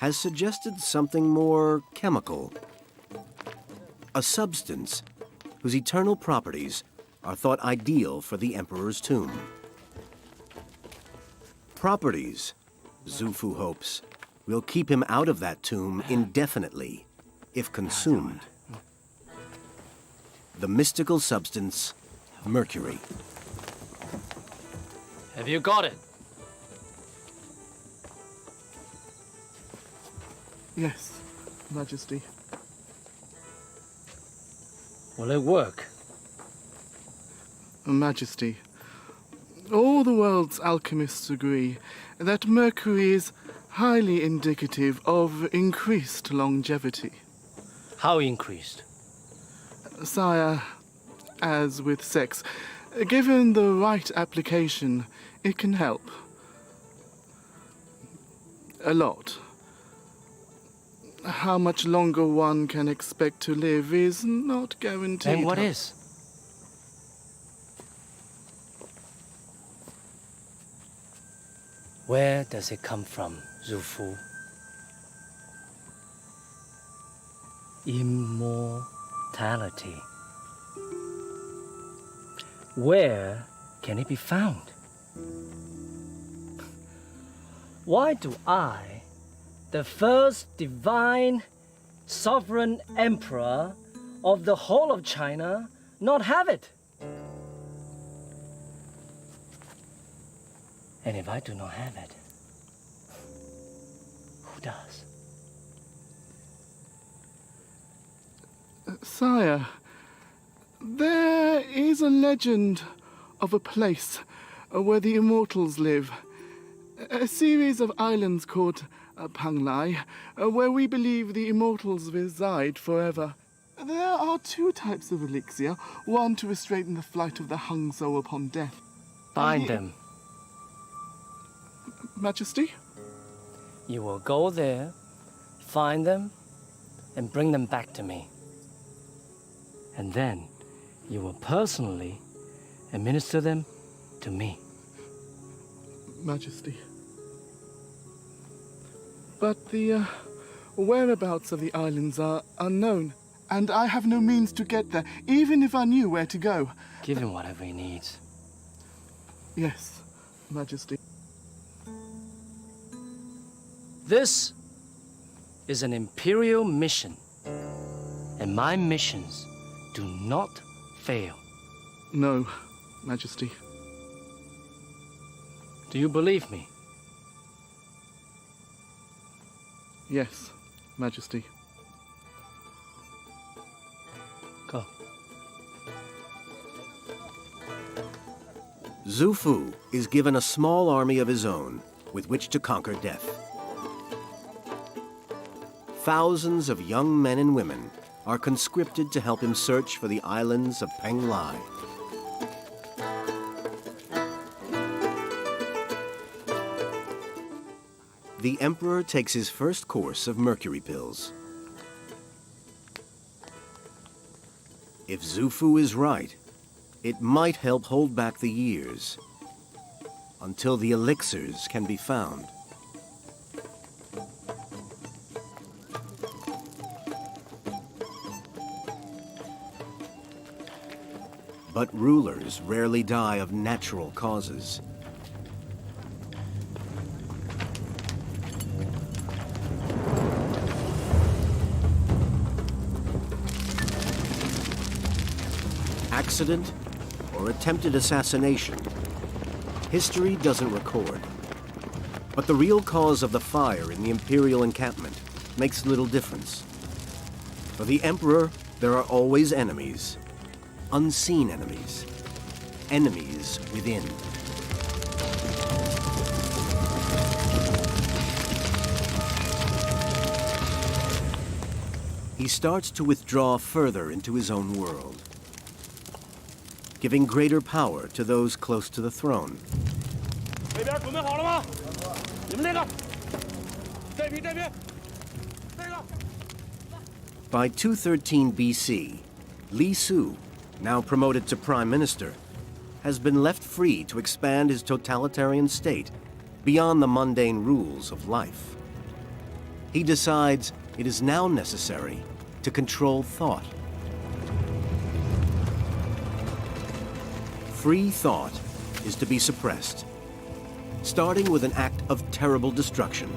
has suggested something more chemical. A substance whose eternal properties are thought ideal for the emperor's tomb. Properties, Xu Fu hopes, will keep him out of that tomb indefinitely, if consumed. The mystical substance, mercury. Have you got it? Yes, Majesty. Will it work? Majesty, all the world's alchemists agree that mercury is highly indicative of increased longevity. How increased? Sire, as with sex, given the right application, it can help. A lot. How much longer one can expect to live is not guaranteed. And what is? Where does it come from, Xu Fu? Immortality. Where can it be found? Why do I, the first divine sovereign emperor of the whole of China, not have it? And if I do not have it, who does? Sire, there is a legend of a place where the immortals live. A series of islands called Panglai, where we believe the immortals reside forever. There are two types of elixir, one to restrain the flight of the Hangzhou upon death. Find them. Majesty? You will go there, find them, and bring them back to me. And then you will personally administer them to me. Majesty. But the whereabouts of the islands are unknown, and I have no means to get there, even if I knew where to go. Give him whatever he needs. Yes, Majesty. This is an imperial mission, and my missions do not fail. No, Majesty. Do you believe me? Yes, Majesty. Go. Xu Fu is given a small army of his own with which to conquer death. Thousands of young men and women are conscripted to help him search for the islands of Panglai. The emperor takes his first course of mercury pills. If Xu Fu is right, it might help hold back the years until the elixirs can be found. But rulers rarely die of natural causes. Accident or attempted assassination, history doesn't record. But the real cause of the fire in the imperial encampment makes little difference. For the emperor, there are always enemies. Unseen enemies. Enemies within. He starts to withdraw further into his own world, giving greater power to those close to the throne. By 213 BC, Li Su, now promoted to prime minister, has been left free to expand his totalitarian state beyond the mundane rules of life. He decides it is now necessary to control thought. Free thought is to be suppressed, starting with an act of terrible destruction.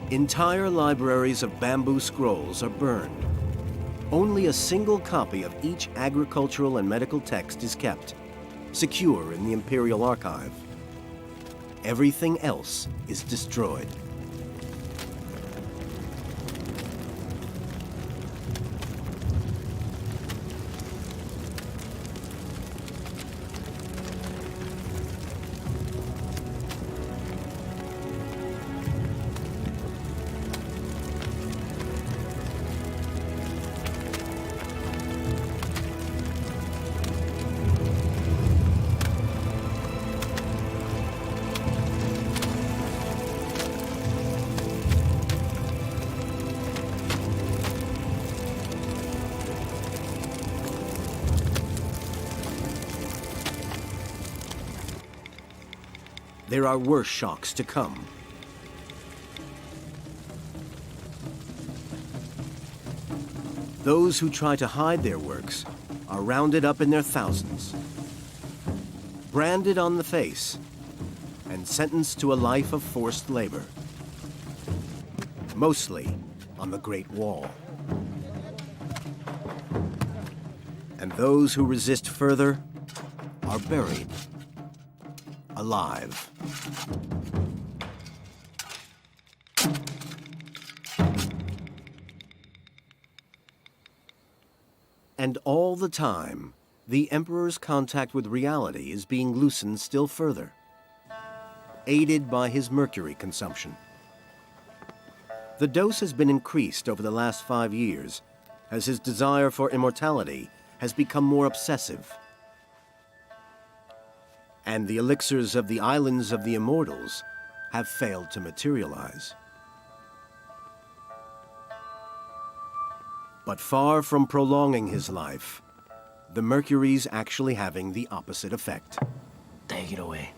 Entire libraries of bamboo scrolls are burned. Only a single copy of each agricultural and medical text is kept, secure in the Imperial Archive. Everything else is destroyed. There are worse shocks to come. Those who try to hide their works are rounded up in their thousands, branded on the face, and sentenced to a life of forced labor, mostly on the Great Wall. And those who resist further are buried alive. And all the time, the Emperor's contact with reality is being loosened still further, aided by his mercury consumption. The dose has been increased over the last 5 years, as his desire for immortality has become more obsessive. And the elixirs of the islands of the immortals have failed to materialize. But far from prolonging his life, the mercury's actually having the opposite effect. Take it away.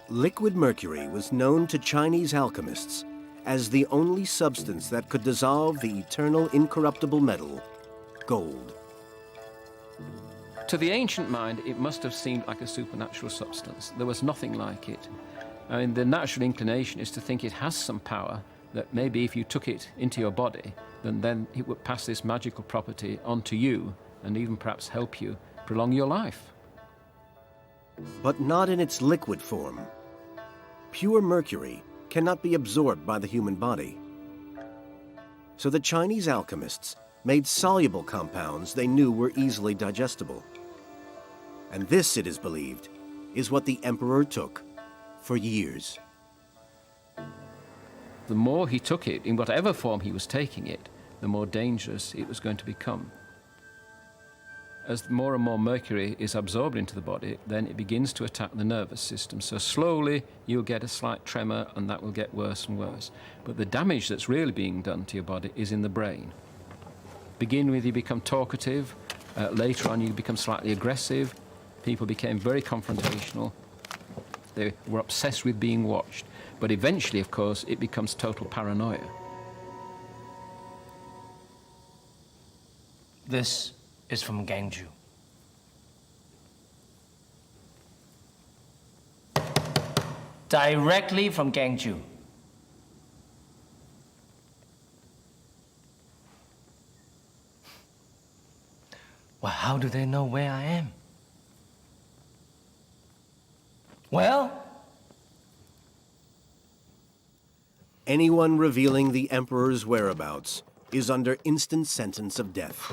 Liquid mercury was known to Chinese alchemists as the only substance that could dissolve the eternal incorruptible metal, gold. To the ancient mind, it must have seemed like a supernatural substance. There was nothing like it. I mean, the natural inclination is to think it has some power, that maybe if you took it into your body, then it would pass this magical property onto you and even perhaps help you prolong your life. But not in its liquid form. Pure mercury cannot be absorbed by the human body. So the Chinese alchemists made soluble compounds they knew were easily digestible. And this, it is believed, is what the Emperor took for years. The more he took it, in whatever form he was taking it, the more dangerous it was going to become. As more and more mercury is absorbed into the body, then it begins to attack the nervous system. So slowly you'll get a slight tremor, and that will get worse and worse. But the damage that's really being done to your body is in the brain. Begin with, you become talkative. Later on, you become slightly aggressive. People became very confrontational. They were obsessed with being watched. But eventually, of course, it becomes total paranoia. This is from Gangju. Directly from Gangju. Well, how do they know where I am? Well? Anyone revealing the Emperor's whereabouts is under instant sentence of death.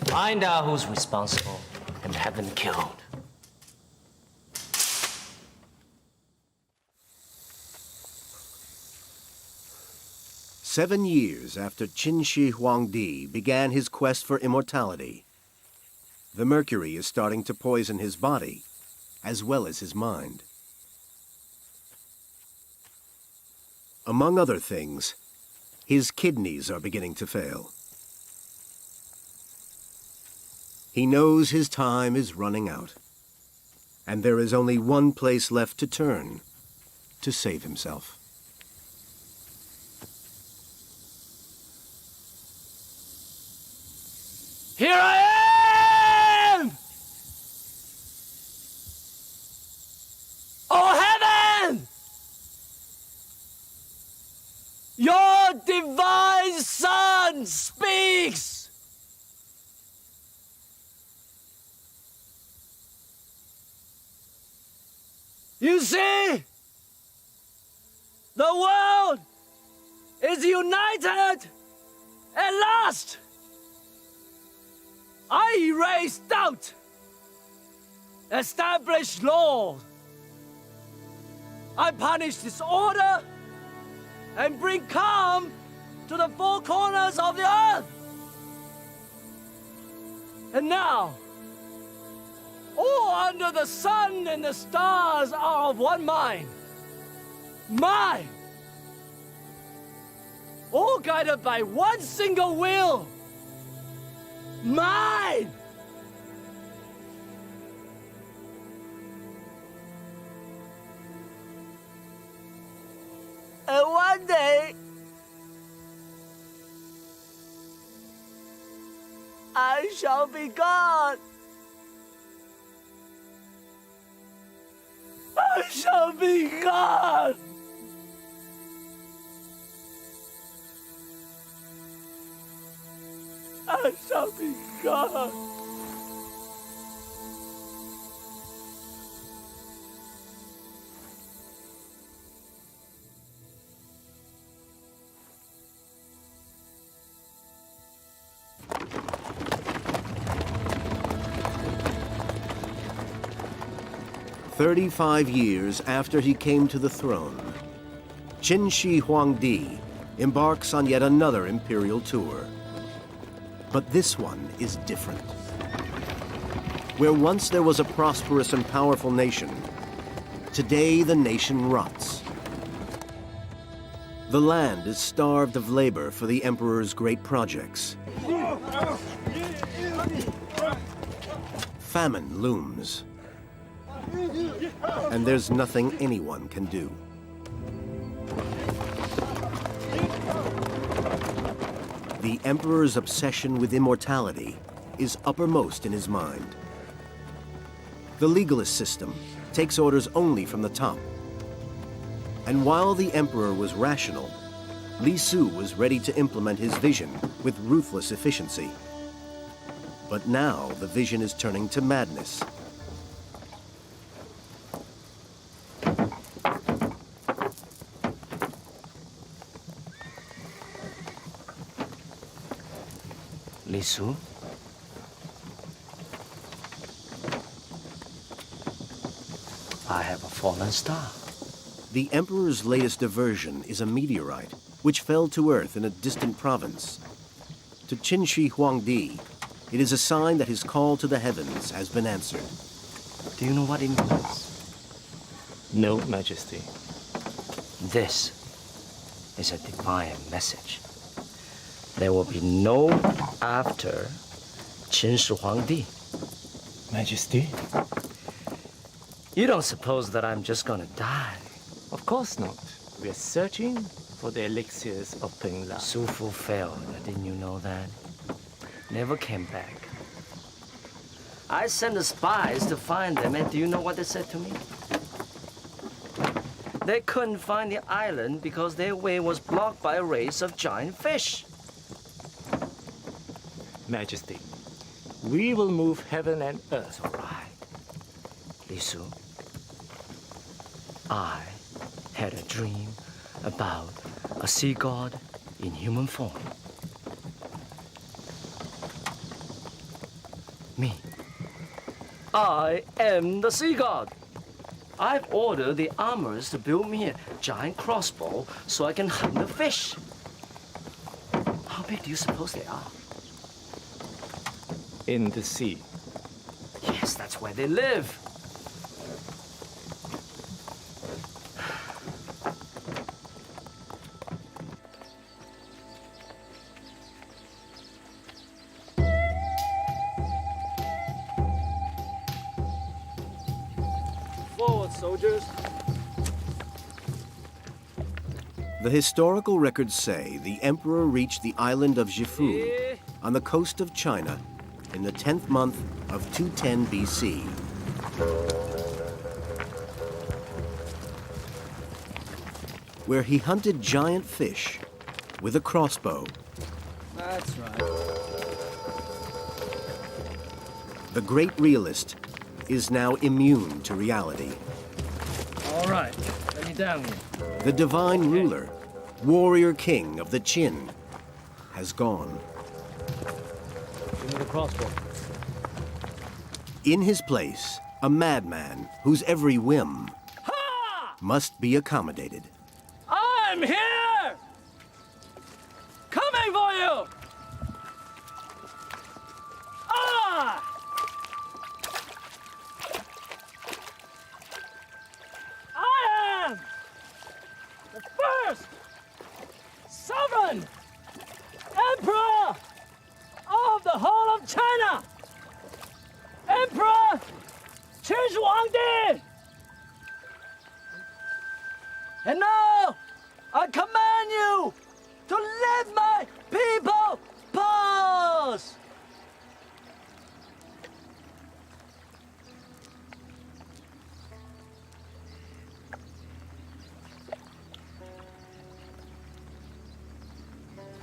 Find out who's responsible and have them killed. Seven years after Qin Shi Huangdi began his quest for immortality, the mercury is starting to poison his body as well as his mind. Among other things, his kidneys are beginning to fail. He knows his time is running out, and there is only one place left to turn to save himself. Here I am! Oh heaven! Your divine Son speaks! You see? The world is united at last! I erase doubt, establish law. I punish disorder and bring calm to the four corners of the earth. And now, all under the sun and the stars are of one mind. Mine! All guided by one single will. Mine! And one day, I shall be gone. I shall be gone. I shall be gone. "35 years after he came to the throne, Qin Shi Huangdi embarks on yet another imperial tour. But this one is different. Where once there was a prosperous and powerful nation, today the nation rots. The land is starved of labor for the emperor's great projects. Famine looms, and there's nothing anyone can do. The emperor's obsession with immortality is uppermost in his mind. The legalist system takes orders only from the top. And while the emperor was rational, Li Su was ready to implement his vision with ruthless efficiency. But now the vision is turning to madness. Li Su? I have a fallen star. The emperor's latest diversion is a meteorite, which fell to Earth in a distant province. To Qin Shi Huangdi, it is a sign that his call to the heavens has been answered. Do you know what it means? No, Majesty. This is a divine message. There will be no after Qin Shi Huangdi. Majesty? You don't suppose that I'm just gonna die? Of course not. We are searching for the elixirs of Peng La. Su Fu failed, didn't you know that? Never came back. I sent the spies to find them, and do you know what they said to me? They couldn't find the island because their way was blocked by a race of giant fish. Majesty, we will move heaven and earth. All right. Li Su, I had a dream about a sea god in human form. Me. I am the sea god. I've ordered the armorers to build me a giant crossbow so I can hunt the fish. How big do you suppose they are? In the sea. Yes, that's where they live. Forward, soldiers. The historical records say the emperor reached the island of Jifu on the coast of China in the 10th month of 210 BC. Where he hunted giant fish with a crossbow. That's right. The great realist is now immune to reality. All right, let me down here. The divine ruler, warrior king of the Qin, has gone. Give me the crossbow. In his place, a madman whose every whim must be accommodated. I'm here! Coming for you! Ah! I am the first sovereign emperor of the whole of China! Emperor Qin Shi Huangdi! And now, I command you to let my people pass!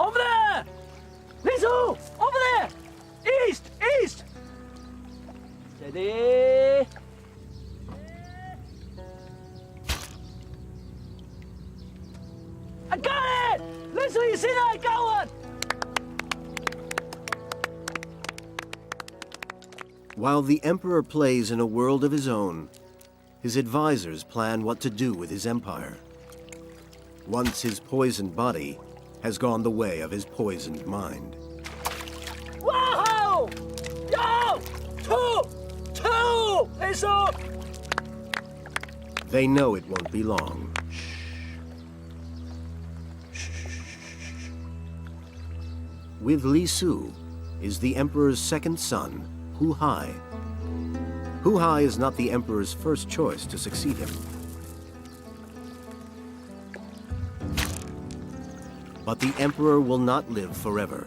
Over there! Lisu! Over there! East! East! Steady! I got it! Listen, you see that? I got one! While the emperor plays in a world of his own, his advisors plan what to do with his empire. Once his poisoned body has gone the way of his poisoned mind. Wow! Yo! Two! Listen! They know it won't be long. With Li Su is the emperor's second son, Hu Hai. Hu Hai is not the emperor's first choice to succeed him. But the emperor will not live forever.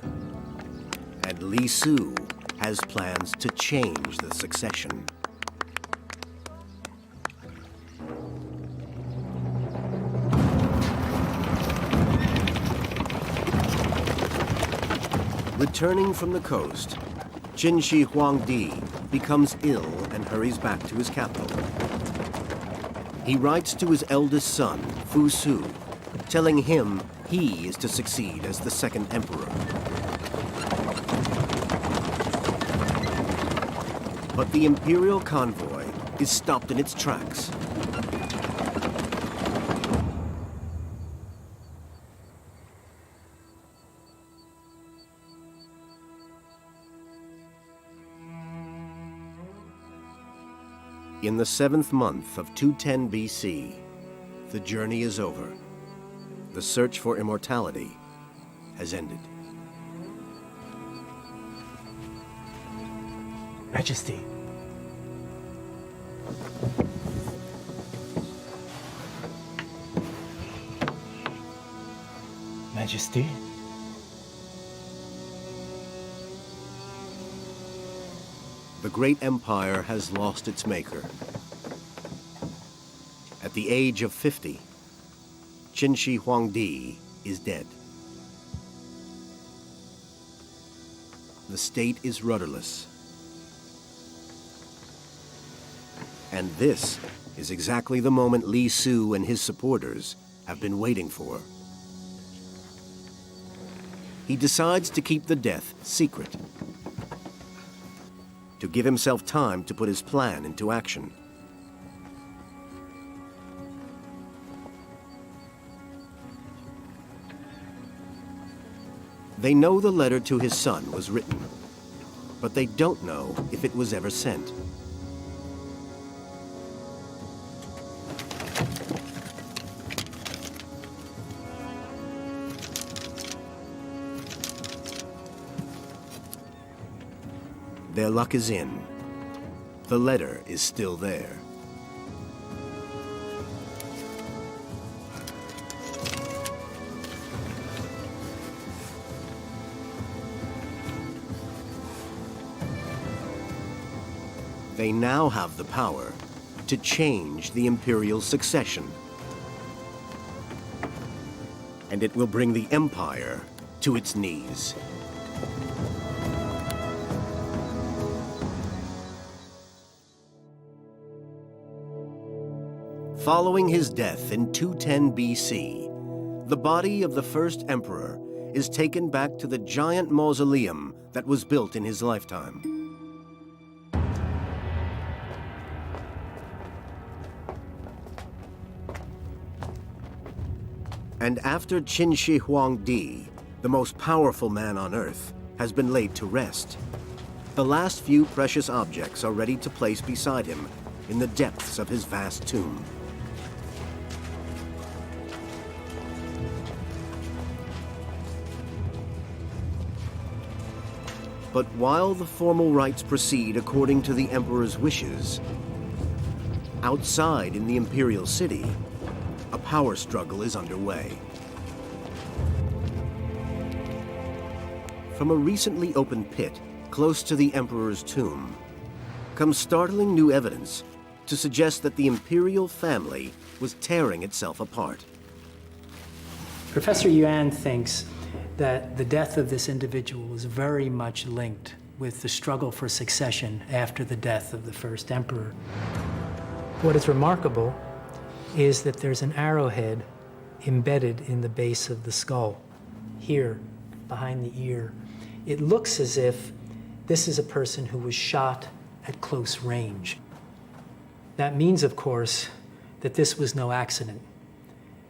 And Li Su has plans to change the succession. Returning from the coast, Qin Shi Huangdi becomes ill and hurries back to his capital. He writes to his eldest son, Fu Su, telling him he is to succeed as the second emperor. But the imperial convoy is stopped in its tracks. In the 7th month of 210 BC, the journey is over. The search for immortality has ended. Majesty. Majesty? The great empire has lost its maker. At the age of 50, Qin Shi Huangdi is dead. The state is rudderless. And this is exactly the moment Li Su and his supporters have been waiting for. He decides to keep the death secret, to give himself time to put his plan into action. They know the letter to his son was written, but they don't know if it was ever sent. Their luck is in. The letter is still there. They now have the power to change the imperial succession. And it will bring the empire to its knees. Following his death in 210 BC, the body of the first emperor is taken back to the giant mausoleum that was built in his lifetime. And after Qin Shi Huangdi, the most powerful man on Earth, has been laid to rest, the last few precious objects are ready to place beside him in the depths of his vast tomb. But while the formal rites proceed according to the emperor's wishes, outside in the imperial city, a power struggle is underway. From a recently opened pit close to the emperor's tomb comes startling new evidence to suggest that the imperial family was tearing itself apart. Professor Yuan thinks that the death of this individual was very much linked with the struggle for succession after the death of the first emperor. What is remarkable is that there's an arrowhead embedded in the base of the skull, here, behind the ear. It looks as if this is a person who was shot at close range. That means, of course, that this was no accident.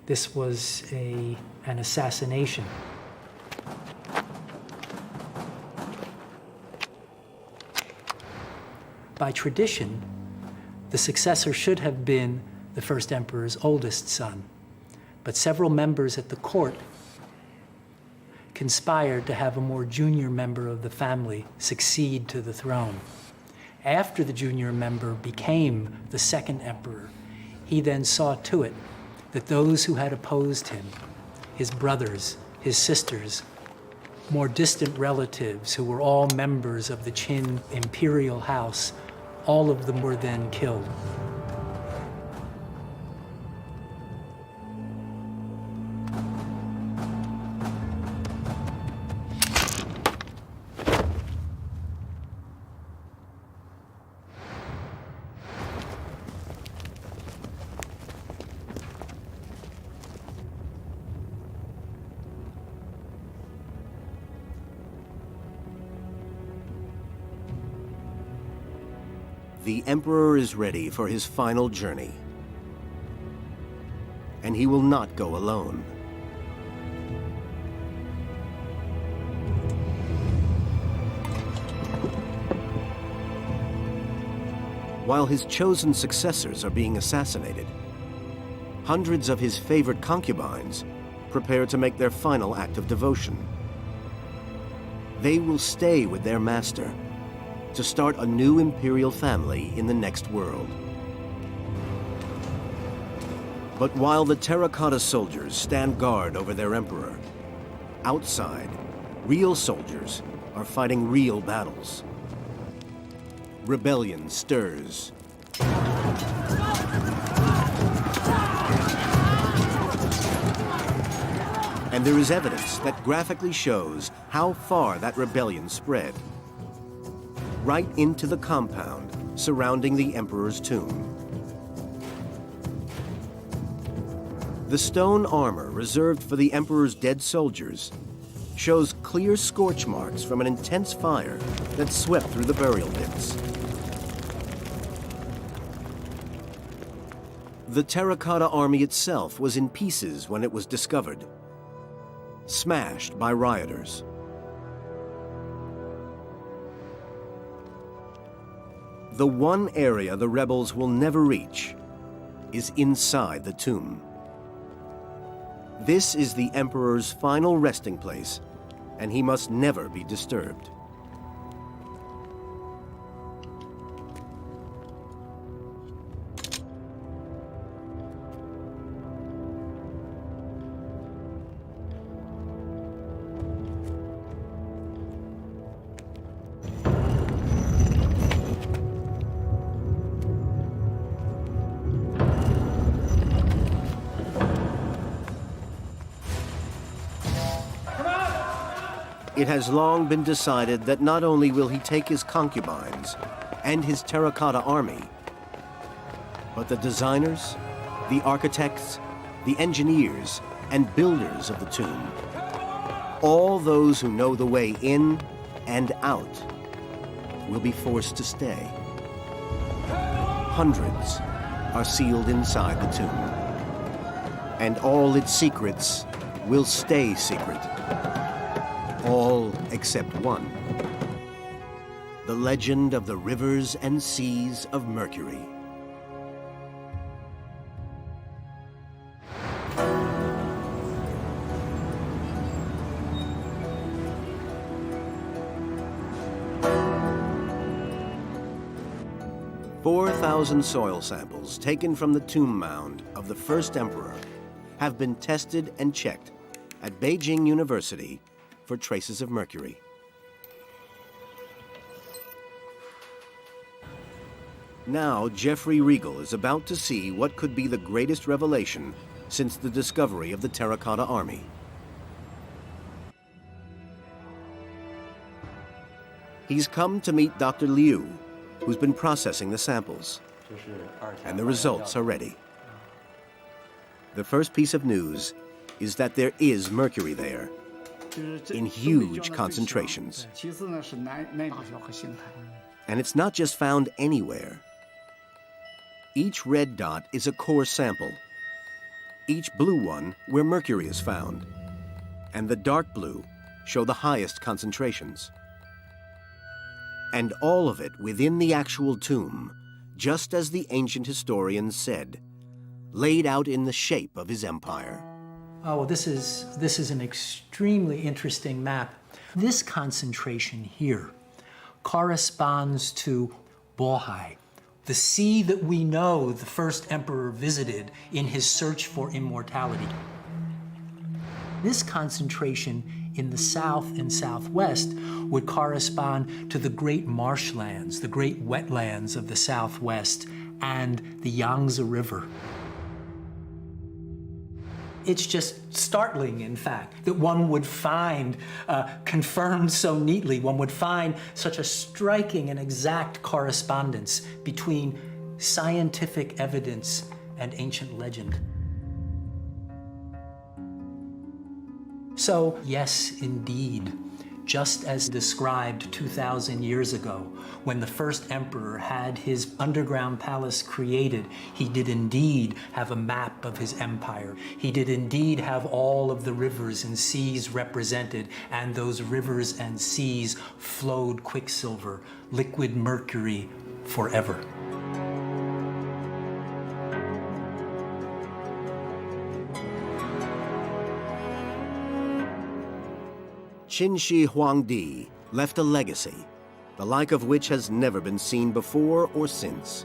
This was an assassination. By tradition, the successor should have been the first emperor's oldest son, but several members at the court conspired to have a more junior member of the family succeed to the throne. After the junior member became the second emperor, he then saw to it that those who had opposed him, his brothers, his sisters, more distant relatives who were all members of the Qin imperial house, all of them were then killed. The emperor is ready for his final journey. And he will not go alone. While his chosen successors are being assassinated, hundreds of his favorite concubines prepare to make their final act of devotion. They will stay with their master to start a new imperial family in the next world. But while the Terracotta soldiers stand guard over their emperor, outside, real soldiers are fighting real battles. Rebellion stirs. And there is evidence that graphically shows how far that rebellion spread. Right into the compound surrounding the emperor's tomb. The stone armor reserved for the emperor's dead soldiers shows clear scorch marks from an intense fire that swept through the burial pits. The Terracotta Army itself was in pieces when it was discovered, smashed by rioters. The one area the rebels will never reach is inside the tomb. This is the emperor's final resting place, and he must never be disturbed. It has long been decided that not only will he take his concubines and his Terracotta Army, but the designers, the architects, the engineers, and builders of the tomb, all those who know the way in and out, will be forced to stay. Hundreds are sealed inside the tomb, and all its secrets will stay secret. All except one. The legend of the rivers and seas of Mercury. "4,000 soil samples taken from the tomb mound of the first emperor have been tested and checked at Beijing University for traces of mercury. Now, Jeffrey Regal is about to see what could be the greatest revelation since the discovery of the Terracotta Army. He's come to meet Dr. Liu, who's been processing the samples, and the results are ready. The first piece of news is that there is mercury there, in huge concentrations. And it's not just found anywhere. Each red dot is a core sample, each blue one where mercury is found, and the dark blue show the highest concentrations. And all of it within the actual tomb, just as the ancient historians said, laid out in the shape of his empire. Oh, well, this is an extremely interesting map. This concentration here corresponds to Bohai, the sea that we know the first emperor visited in his search for immortality. This concentration in the south and southwest would correspond to the great marshlands, the great wetlands of the southwest, and the Yangtze River. It's just startling, in fact, that one would find, confirmed so neatly, one would find such a striking and exact correspondence between scientific evidence and ancient legend. So, yes, indeed, just as described 2,000 years ago, when the first emperor had his underground palace created, he did indeed have a map of his empire. He did indeed have all of the rivers and seas represented, and those rivers and seas flowed quicksilver, liquid mercury, forever. Qin Shi Huangdi left a legacy, the like of which has never been seen before or since.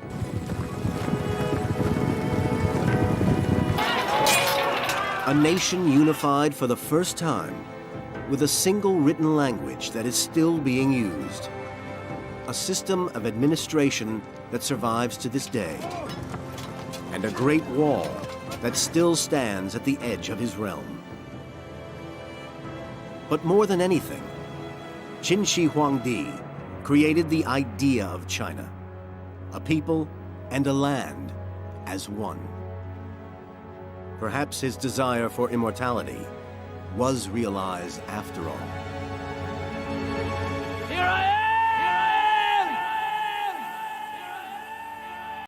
A nation unified for the first time, with a single written language that is still being used. A system of administration that survives to this day. And a great wall that still stands at the edge of his realm. But more than anything, Qin Shi Huangdi created the idea of China, a people and a land as one. Perhaps his desire for immortality was realized after all. Here I am!